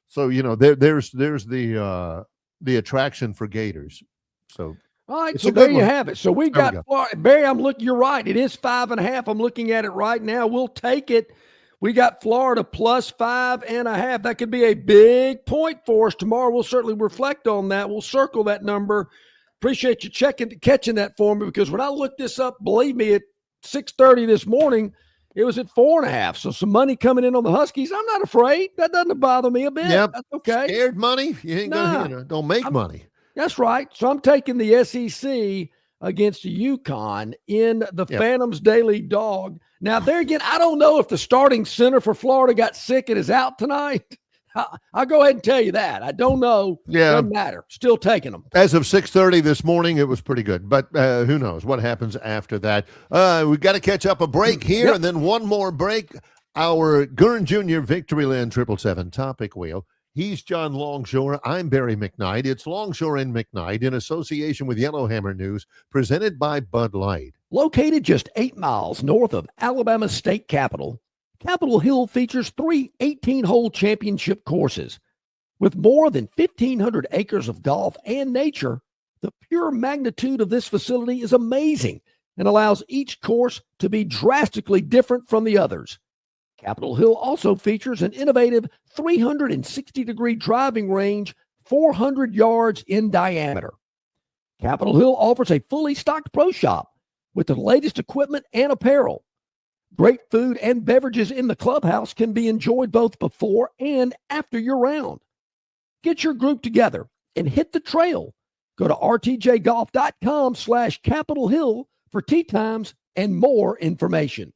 So there's the attraction for Gators. So, all right, so there you have it. So we got Florida. Barry, you're right. It is 5.5. I'm looking at it right now. We'll take it. We got Florida plus 5.5. That could be a big point for us tomorrow. We'll certainly reflect on that. We'll circle that number. Appreciate you catching that for me, because when I looked this up, believe me, at 6:30 this morning, it was at 4.5. So some money coming in on the Huskies. I'm not afraid. That doesn't bother me a bit. Yep. That's okay. Scared money? You ain't gonna, don't make money. That's right. So I'm taking the SEC against UConn in the Phantoms Daily Dog. Now, there again, I don't know if the starting center for Florida got sick and is out tonight. I'll go ahead and tell you that. I don't know. Yeah. Doesn't matter. Still taking them. As of 6:30 this morning, it was pretty good. But who knows what happens after that. We've got to catch up a break here and then one more break. Our Gurn Jr. Victoryland 777 topic wheel. He's John Longshore. I'm Barry McKnight. It's Longshore and McKnight in association with Yellowhammer News, presented by Bud Light. Located just 8 miles north of Alabama's state capital, Capitol Hill features 3 18-hole championship courses. With more than 1,500 acres of golf and nature, the pure magnitude of this facility is amazing and allows each course to be drastically different from the others. Capitol Hill also features an innovative 360-degree driving range, 400 yards in diameter. Capitol Hill offers a fully stocked pro shop with the latest equipment and apparel. Great food and beverages in the clubhouse can be enjoyed both before and after your round. Get your group together and hit the trail. Go to rtjgolf.com/Capitol Hill for tee times and more information.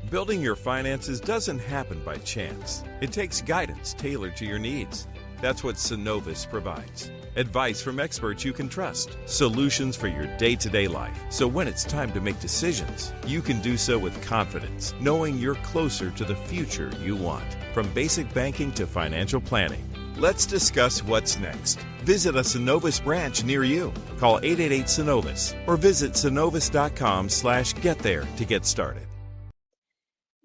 Building your finances doesn't happen by chance. It takes guidance tailored to your needs. That's what Synovus provides. Advice from experts you can trust. Solutions for your day-to-day life. So when it's time to make decisions, you can do so with confidence, knowing you're closer to the future you want. From basic banking to financial planning. Let's discuss what's next. Visit a Synovus branch near you. Call 888-SYNOVUS or visit synovus.com/get there to get started.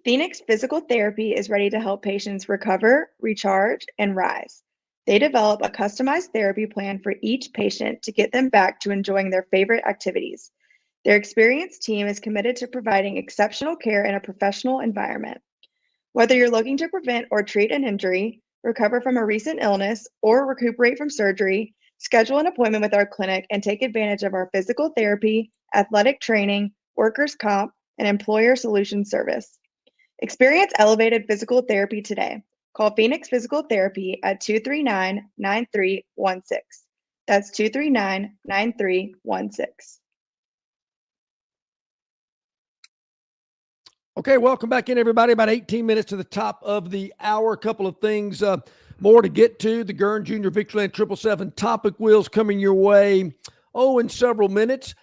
Phoenix Physical Therapy is ready to help patients recover, recharge, and rise. They develop a customized therapy plan for each patient to get them back to enjoying their favorite activities. Their experienced team is committed to providing exceptional care in a professional environment. Whether you're looking to prevent or treat an injury, recover from a recent illness, or recuperate from surgery, schedule an appointment with our clinic and take advantage of our physical therapy, athletic training, workers' comp, and employer solutions service. Experience elevated physical therapy today. Call Phoenix Physical Therapy at 239-9316. That's 239-9316. Okay, welcome back in, everybody. About 18 minutes to the top of the hour. A couple of things more to get to. The Gurn Jr. Victoryland 777 topic wheels coming your way, in several minutes.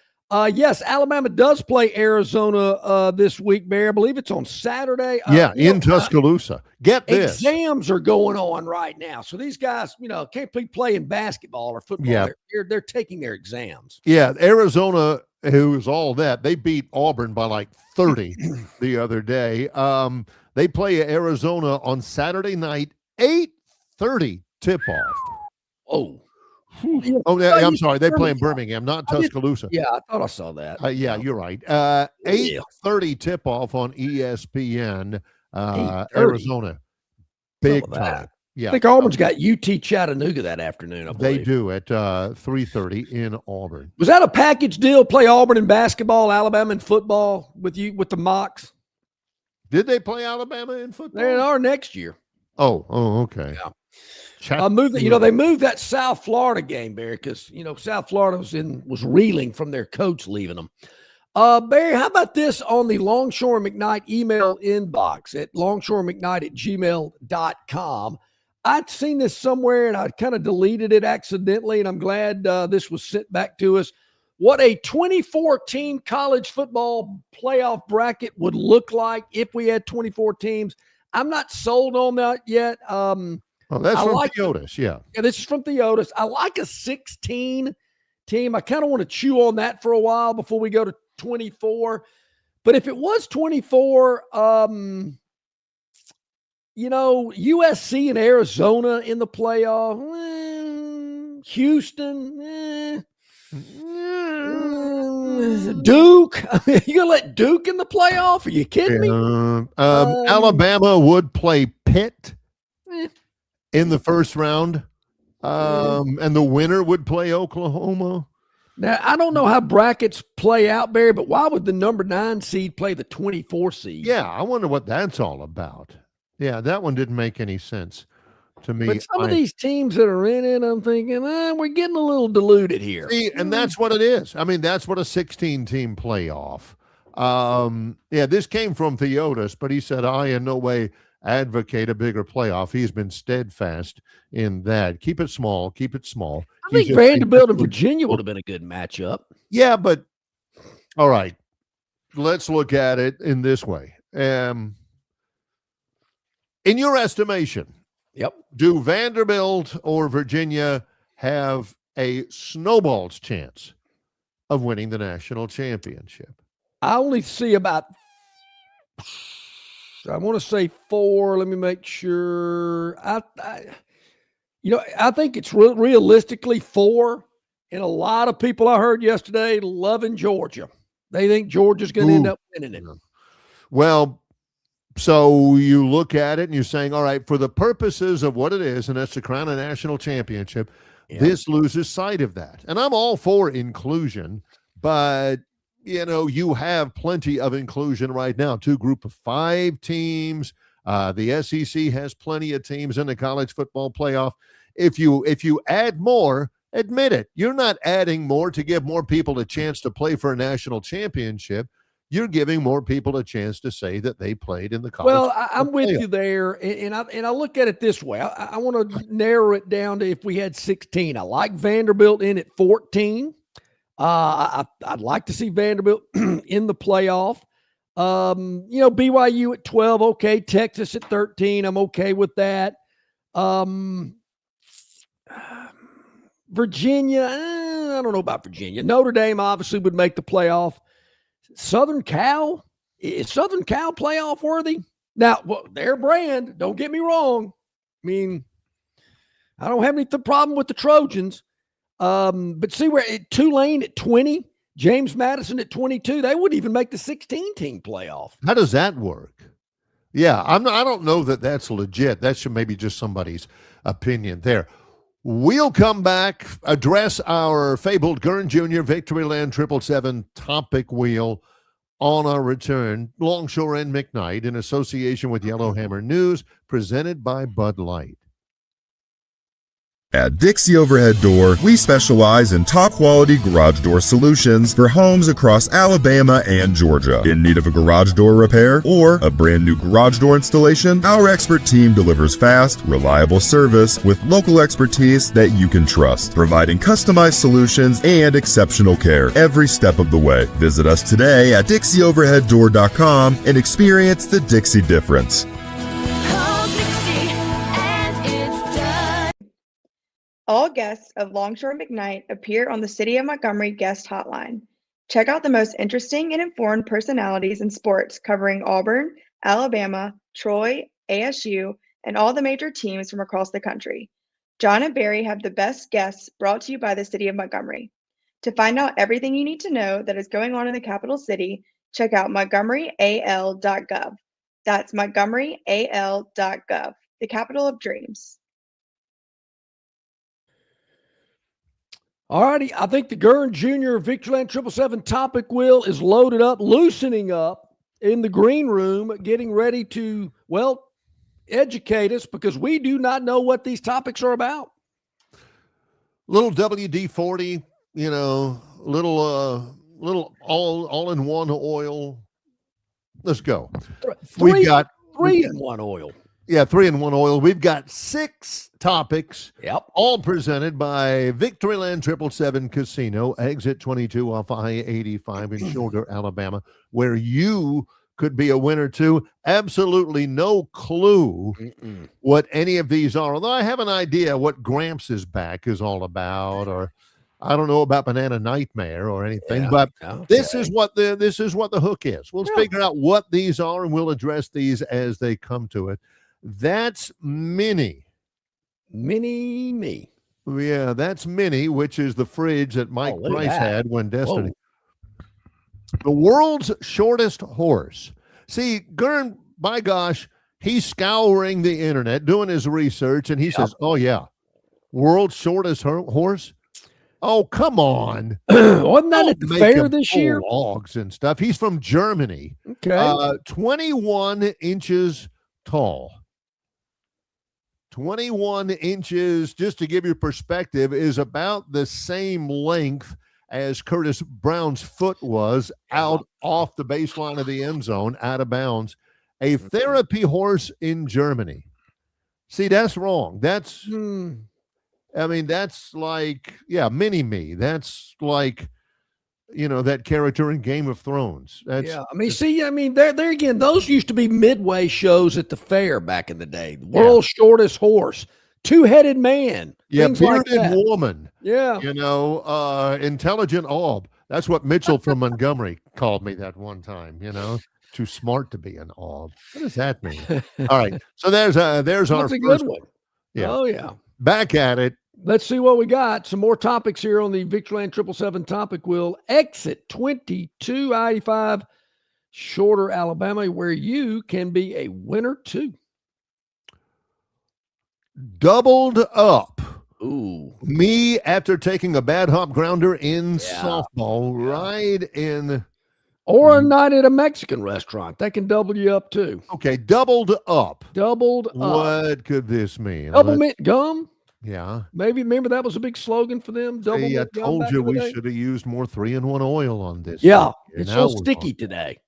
Yes, Alabama does play Arizona this week, Barry. I believe it's on Saturday. In Tuscaloosa. Get this. Exams are going on right now. So these guys, can't be playing basketball or football. Yeah. They're taking their exams. Yeah, Arizona, who is all that, they beat Auburn by like 30 the other day. They play Arizona on Saturday night, 8:30 tip-off. I'm sorry. They play in Birmingham, not Tuscaloosa. Yeah, I thought I saw that. Yeah, you're right. 8:30 tip-off on ESPN, Arizona. Big time. Yeah. I think Auburn's got UT Chattanooga that afternoon, I believe. They do at 3:30 in Auburn. Was that a package deal? Play Auburn in basketball, Alabama in football with the Mocs? Did they play Alabama in football? They are next year. Oh, okay. Yeah. They moved that South Florida game, Barry, because South Florida was reeling from their coach leaving them. Barry, how about this on the Longshore McKnight email inbox at longshoremcknight@gmail.com? I'd seen this somewhere and I kind of deleted it accidentally, and I'm glad this was sent back to us. What a 24-team college football playoff bracket would look like if we had 24 teams. I'm not sold on that yet. That's from Theotis, yeah. Yeah, this is from Theotis. I like a 16 team. I kind of want to chew on that for a while before we go to 24. But if it was 24, USC and Arizona in the playoff, Houston, Duke. You gonna let Duke in the playoff? Are you kidding me? Alabama would play Pitt in the first round, and the winner would play Oklahoma. Now, I don't know how brackets play out, Barry, but why would the number 9 seed play the 24 seed? Yeah, I wonder what that's all about. Yeah, that one didn't make any sense to me. But some of these teams that are in it, I'm thinking, we're getting a little diluted here. See, and that's what it is. I mean, that's what a 16-team playoff. This came from Theotis, but he said, I in no way advocate a bigger playoff. He's been steadfast in that. Keep it small. Keep it small. I think Vanderbilt and Virginia would have been a good matchup. Yeah, but all right. Let's look at it in this way. In your estimation, do Vanderbilt or Virginia have a snowball's chance of winning the national championship? I only see about, I want to say 4. Let me make sure. I think it's realistically 4. And a lot of people I heard yesterday loving Georgia. They think Georgia's going to end up winning it. Well, so you look at it and you're saying, all right, for the purposes of what it is, and that's to crown a national championship, this loses sight of that. And I'm all for inclusion, but you have plenty of inclusion right now. 2 group of 5 teams. The SEC has plenty of teams in the college football playoff. If you add more, admit it. You're not adding more to give more people a chance to play for a national championship. You're giving more people a chance to say that they played in the college. Well, I'm with you there, and I look at it this way. I want to narrow it down to if we had 16. I like Vanderbilt in at 14. I'd like to see Vanderbilt in the playoff. BYU at 12, okay. Texas at 13, I'm okay with that. Virginia, I don't know about Virginia. Notre Dame obviously would make the playoff. Southern Cal, is Southern Cal playoff worthy? Now, their brand, don't get me wrong. I mean, I don't have any problem with the Trojans. But see where Tulane at 20, James Madison at 22, they wouldn't even make the 16-team playoff. How does that work? Yeah, I don't know that that's legit. That should maybe just somebody's opinion there. We'll come back, address our fabled Gurn Jr. Victoryland 777 topic wheel on our return. Longshore and McKnight in association with Yellowhammer News, presented by Bud Light. At Dixie Overhead Door, we specialize in top-quality garage door solutions for homes across Alabama and Georgia. In need of a garage door repair or a brand new garage door installation, our expert team delivers fast, reliable service with local expertise that you can trust, providing customized solutions and exceptional care every step of the way. Visit us today at DixieOverheadDoor.com and experience the Dixie difference. All guests of Longshore McKnight appear on the City of Montgomery guest hotline. Check out the most interesting and informed personalities in sports covering Auburn, Alabama, Troy, ASU, and all the major teams from across the country. John and Barry have the best guests brought to you by the City of Montgomery. To find out everything you need to know that is going on in the capital city, check out montgomeryal.gov. That's montgomeryal.gov, the capital of dreams. All righty. I think the Gurn Jr. Victoryland 777 topic wheel is loaded up, loosening up in the green room, getting ready to, educate us because we do not know what these topics are about. Little WD-40, little all-in-one oil. Let's go. We've got 3-in-1 oil. Yeah, 3-in-1 oil. We've got 6 topics, all presented by Victoryland 777 Casino, exit 22 off I-85 in Shoulder, Alabama, where you could be a winner too. Absolutely no clue what any of these are. Although I have an idea what Gramps' back is all about, or I don't know about Banana Nightmare or anything, but this is what the hook is. We'll figure out what these are, and we'll address these as they come to it. That's Mini. Mini me. Yeah, that's Mini, which is the fridge that Mike Price had when Destiny. Whoa. The world's shortest horse. See, Gurn, by gosh, he's scouring the internet, doing his research, and he says, oh, yeah, world's shortest horse? Oh, come on. Wasn't that at the fair this year? Logs and stuff. He's from Germany. Okay. 21 inches tall. 21 inches, just to give you perspective, is about the same length as Curtis Brown's foot was out off the baseline of the end zone, out of bounds. A therapy horse in Germany. See, that's wrong. That's, that's like, Mini-Me. That's like, that character in Game of Thrones. That's, there again, those used to be midway shows at the fair back in the day. The world's shortest horse, two-headed man. Bearded woman. Yeah. Intelligent orb. That's what Mitchell from Montgomery called me that one time, Too smart to be an orb. What does that mean? All right. So there's our That's a good one. Yeah. Oh, yeah. Back at it. Let's see what we got. Some more topics here on the Victoryland 777 topic wheel. Exit 22 I-85, Shorter, Alabama, where you can be a winner too. Doubled up. Ooh. Me after taking a bad hop grounder in softball, right in. Or a night at a Mexican restaurant. They can double you up too. Okay, doubled up. Doubled up. What could this mean? Double mint gum? Yeah. Maybe remember that was a big slogan for them. Double See, I mint gum told back you in the we day. should have used more 3-in-1 oil on this. Yeah, thing. it's Now so we're sticky on. today.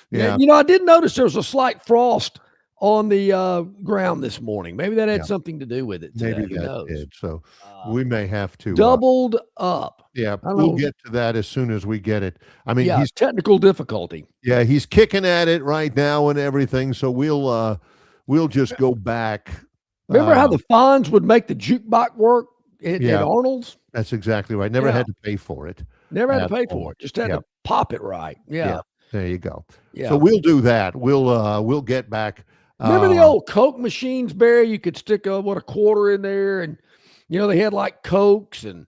Yeah. You know, I did notice there was a slight frost on the ground this morning. Maybe that had something to do with it today. Maybe Who that knows? did. So we may have to Doubled up. Yeah, I don't we'll know. get to that as soon as we get it. I mean, Yeah, he's technical difficulty. yeah, he's kicking at it right now and everything. So we'll just go back. Remember how the Fonz would make the jukebox work at Arnold's? That's exactly right. Never had to pay for it. Never had to at pay all. for it. Just had to pop it right. Yeah. There you go. Yeah. So we'll do that. We'll get back. Remember the old Coke machines, Barry? You could stick a quarter in there, and they had like Cokes and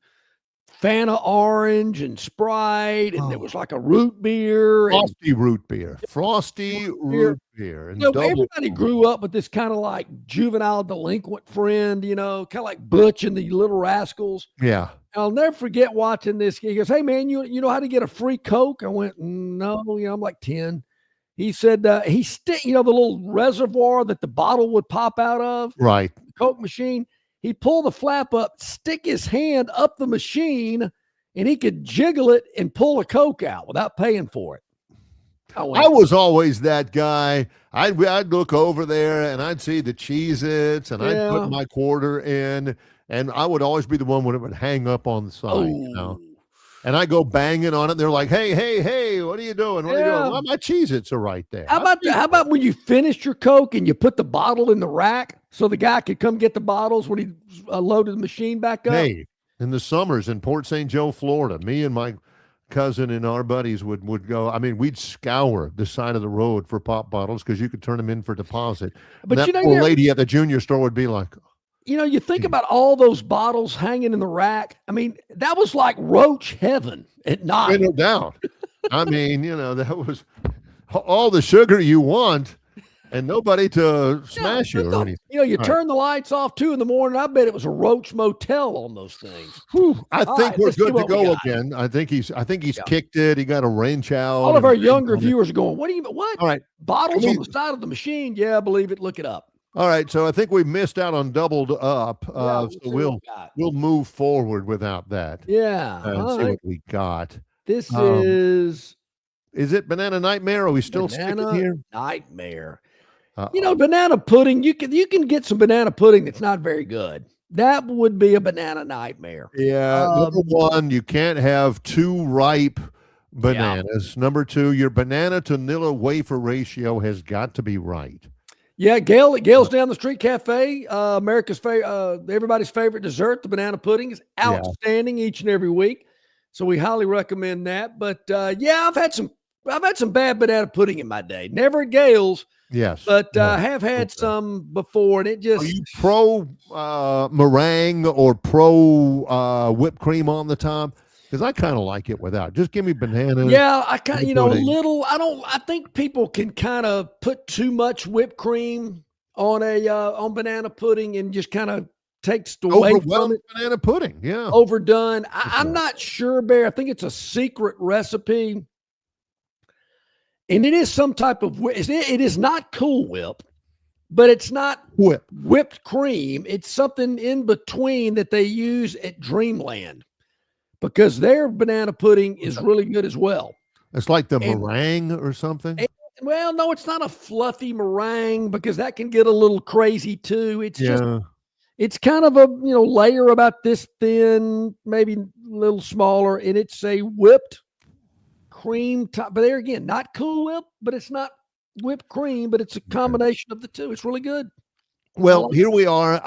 Fanta Orange and Sprite, and there was like a root beer. Frosty root beer. Frosty root beer. And everybody grew up with this kind of like juvenile delinquent friend, kind of like Butch and the Little Rascals. Yeah. I'll never forget watching this. He goes, "Hey man, you know how to get a free Coke?" I went, "No, I'm like 10." He said, the little reservoir that the bottle would pop out of, right? The Coke machine. He'd pull the flap up, stick his hand up the machine, and he could jiggle it and pull a Coke out without paying for it. I was always that guy. I'd look over there and I'd see the Cheez-Its and I'd put my quarter in, and I would always be the one when it would hang up on the side, And I go banging on it. And they're like, hey, what are you doing? What are you doing? Well, my Cheez-Its are right there. How about when you finished your Coke and you put the bottle in the rack so the guy could come get the bottles when he loaded the machine back up? Hey, in the summers in Port St. Joe, Florida, me and my cousin and our buddies would go. I mean, we'd scour the side of the road for pop bottles because you could turn them in for deposit. But that poor lady at the junior store would be like, you think about all those bottles hanging in the rack. I mean, that was like roach heaven at night. No doubt. I mean, that was all the sugar you want and nobody to smash you or anything. You turn the lights off 2 a.m. I bet it was a roach motel on those things. I think we're good to go again. I think he's kicked it. He got a wrench out. All of our younger viewers are going, what? All right. Bottles on the side of the machine? Yeah, believe it. Look it up. All right, so I think we missed out on doubled up. So we'll move forward without that. Yeah, and see what we got. This is it Banana Nightmare? Are we still sticking here? Nightmare. Banana pudding. You can get some banana pudding that's not very good. That would be a banana nightmare. Yeah. Number one, you can't have too ripe bananas. Number two, your banana to vanilla wafer ratio has got to be right. Yeah, Gail's down the street cafe. America's favorite, everybody's favorite dessert, the banana pudding, is outstanding each and every week. So we highly recommend that. But I've had some bad banana pudding in my day. Never at Gail's. Yes, but have had some before, and it just. Are you pro meringue or pro whipped cream on the top? Because I kind of like it without. Just give me bananas. Yeah, I kind of, a little. I think people can kind of put too much whipped cream on on banana pudding and just kind of takes away from it. Banana pudding, yeah. Overdone. I'm not sure, Bear. I think it's a secret recipe, and it is some type of. It is not Cool Whip, but it's not whipped cream. It's something in between that they use at Dreamland, because their banana pudding is really good as well. It's like the meringue or something? Well, no, it's not a fluffy meringue because that can get a little crazy too. It's just, it's kind of a, layer about this thin, maybe a little smaller, and it's a whipped cream top. But there again, not Cool Whip, but it's not whipped cream, but it's a combination of the two. It's really good. Well, here we are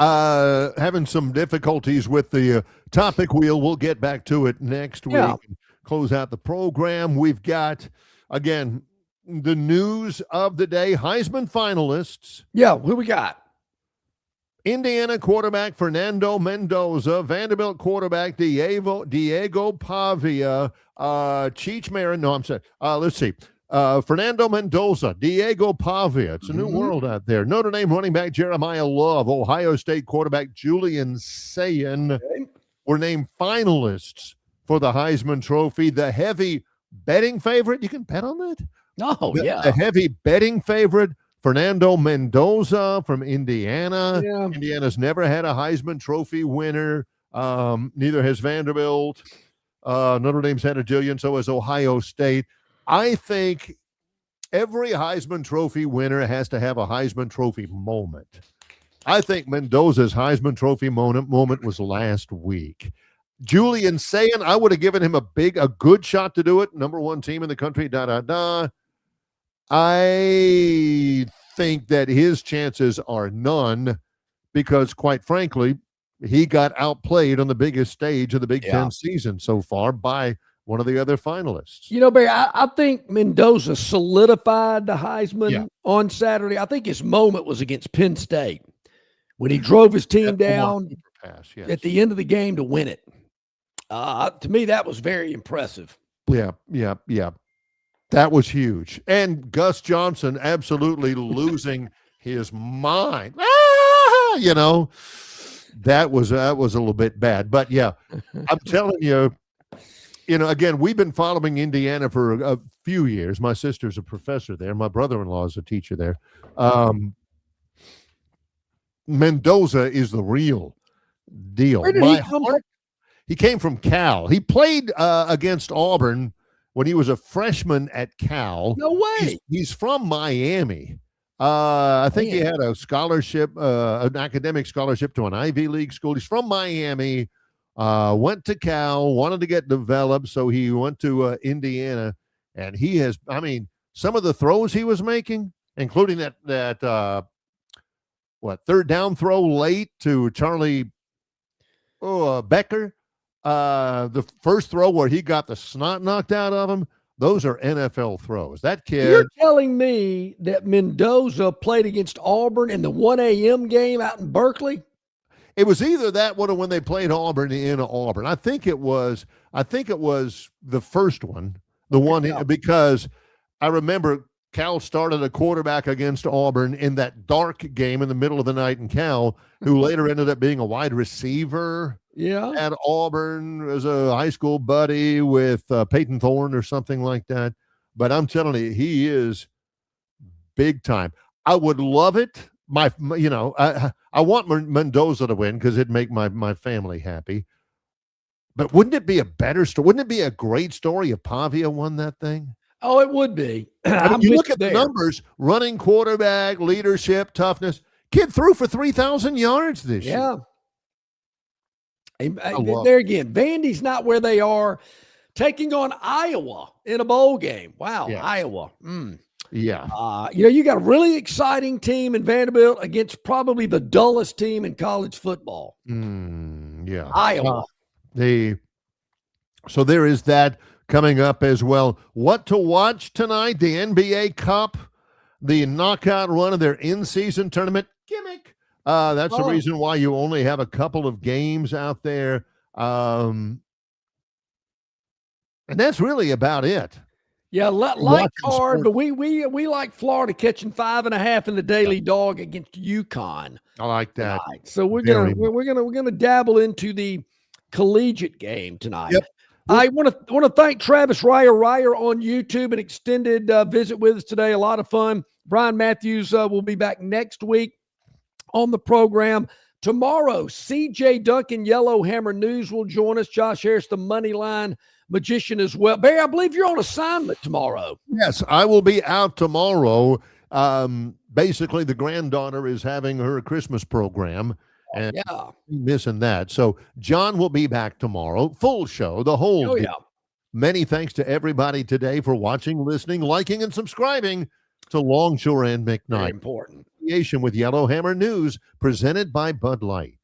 having some difficulties with the topic wheel. We'll get back to it next week and close out the program. We've got, again, the news of the day, Heisman finalists. Yeah, who we got? Indiana quarterback Fernando Mendoza, Vanderbilt quarterback Diego Pavia, Cheech Marin. No, I'm sorry. Let's see. Fernando Mendoza, Diego Pavia. It's a new world out there. Notre Dame running back Jeremiah Love, Ohio State quarterback Julian Sayin, were named finalists for the Heisman Trophy. The heavy betting favorite, you can bet on that? Oh, yeah. The heavy betting favorite, Fernando Mendoza from Indiana. Yeah. Indiana's never had a Heisman Trophy winner. Neither has Vanderbilt. Notre Dame's had a jillion, so has Ohio State. I think every Heisman Trophy winner has to have a Heisman Trophy moment. I think Mendoza's Heisman Trophy moment was last week. Julian saying I would have given him a good shot to do it. Number one team in the country, I think that his chances are none because, quite frankly, he got outplayed on the biggest stage of the Big Ten season so far by one of the other finalists. You know, Barry, I think Mendoza solidified the Heisman on Saturday. I think his moment was against Penn State when he drove his team down at the end of the game to win it. To me, that was very impressive. Yeah. That was huge. And Gus Johnson absolutely losing his mind. You know, that was a little bit bad. But, yeah, I'm telling you, again, we've been following Indiana for a few years. My sister's a professor there. My brother-in-law is a teacher there. Mendoza is the real deal. Where did he come from? He came from Cal. He played against Auburn when he was a freshman at Cal. No way. He's from Miami. I think he had a scholarship, an academic scholarship to an Ivy League school. He's from Miami, went to Cal, wanted to get developed, so he went to Indiana. And he has, some of the throws he was making, including that third down throw late to Charlie Becker. The first throw where he got the snot knocked out of him, those are NFL throws. That kid. You're telling me that Mendoza played against Auburn in the 1 a.m. game out in Berkeley? It was either that one or when they played Auburn in Auburn. I think it was the first one, because I remember Cal started a quarterback against Auburn in that dark game in the middle of the night in Cal, who later ended up being a wide receiver. Yeah. At Auburn as a high school buddy with Peyton Thorne or something like that. But I'm telling you, he is big time. I would love it. I want Mendoza to win because it'd make my family happy. But wouldn't it be a better story? Wouldn't it be a great story if Pavia won that thing? Oh, it would be. You look at the numbers, running quarterback, leadership, toughness. Kid threw for 3,000 yards this year. There again, Vandy's not where they are, taking on Iowa in a bowl game. Wow, yeah. Iowa. Yeah. You got a really exciting team in Vanderbilt against probably the dullest team in college football. Yeah. Iowa. So there is that coming up as well. What to watch tonight? The NBA Cup, the knockout run of their in-season tournament. Gimmick. That's the reason why you only have a couple of games out there. And that's really about it. Yeah, light card, but we like Florida catching 5.5 in the Daily Dog against UConn. I like that. Tonight. So we're gonna dabble into the collegiate game tonight. Yep. I want to thank Travis Ryer on YouTube, an extended visit with us today. A lot of fun. Brian Matthews will be back next week on the program. Tomorrow, CJ Duncan, Yellowhammer News will join us. Josh Harris, the Moneyline Magician as well. Barry, I believe you're on assignment tomorrow. Yes, I will be out tomorrow. Basically, the granddaughter is having her Christmas program, and missing that. So John will be back tomorrow. Full show, the whole deal. Many thanks to everybody today for watching, listening, liking, and subscribing to Longshore and McKnight. Very important. With Yellowhammer News, presented by Bud Light.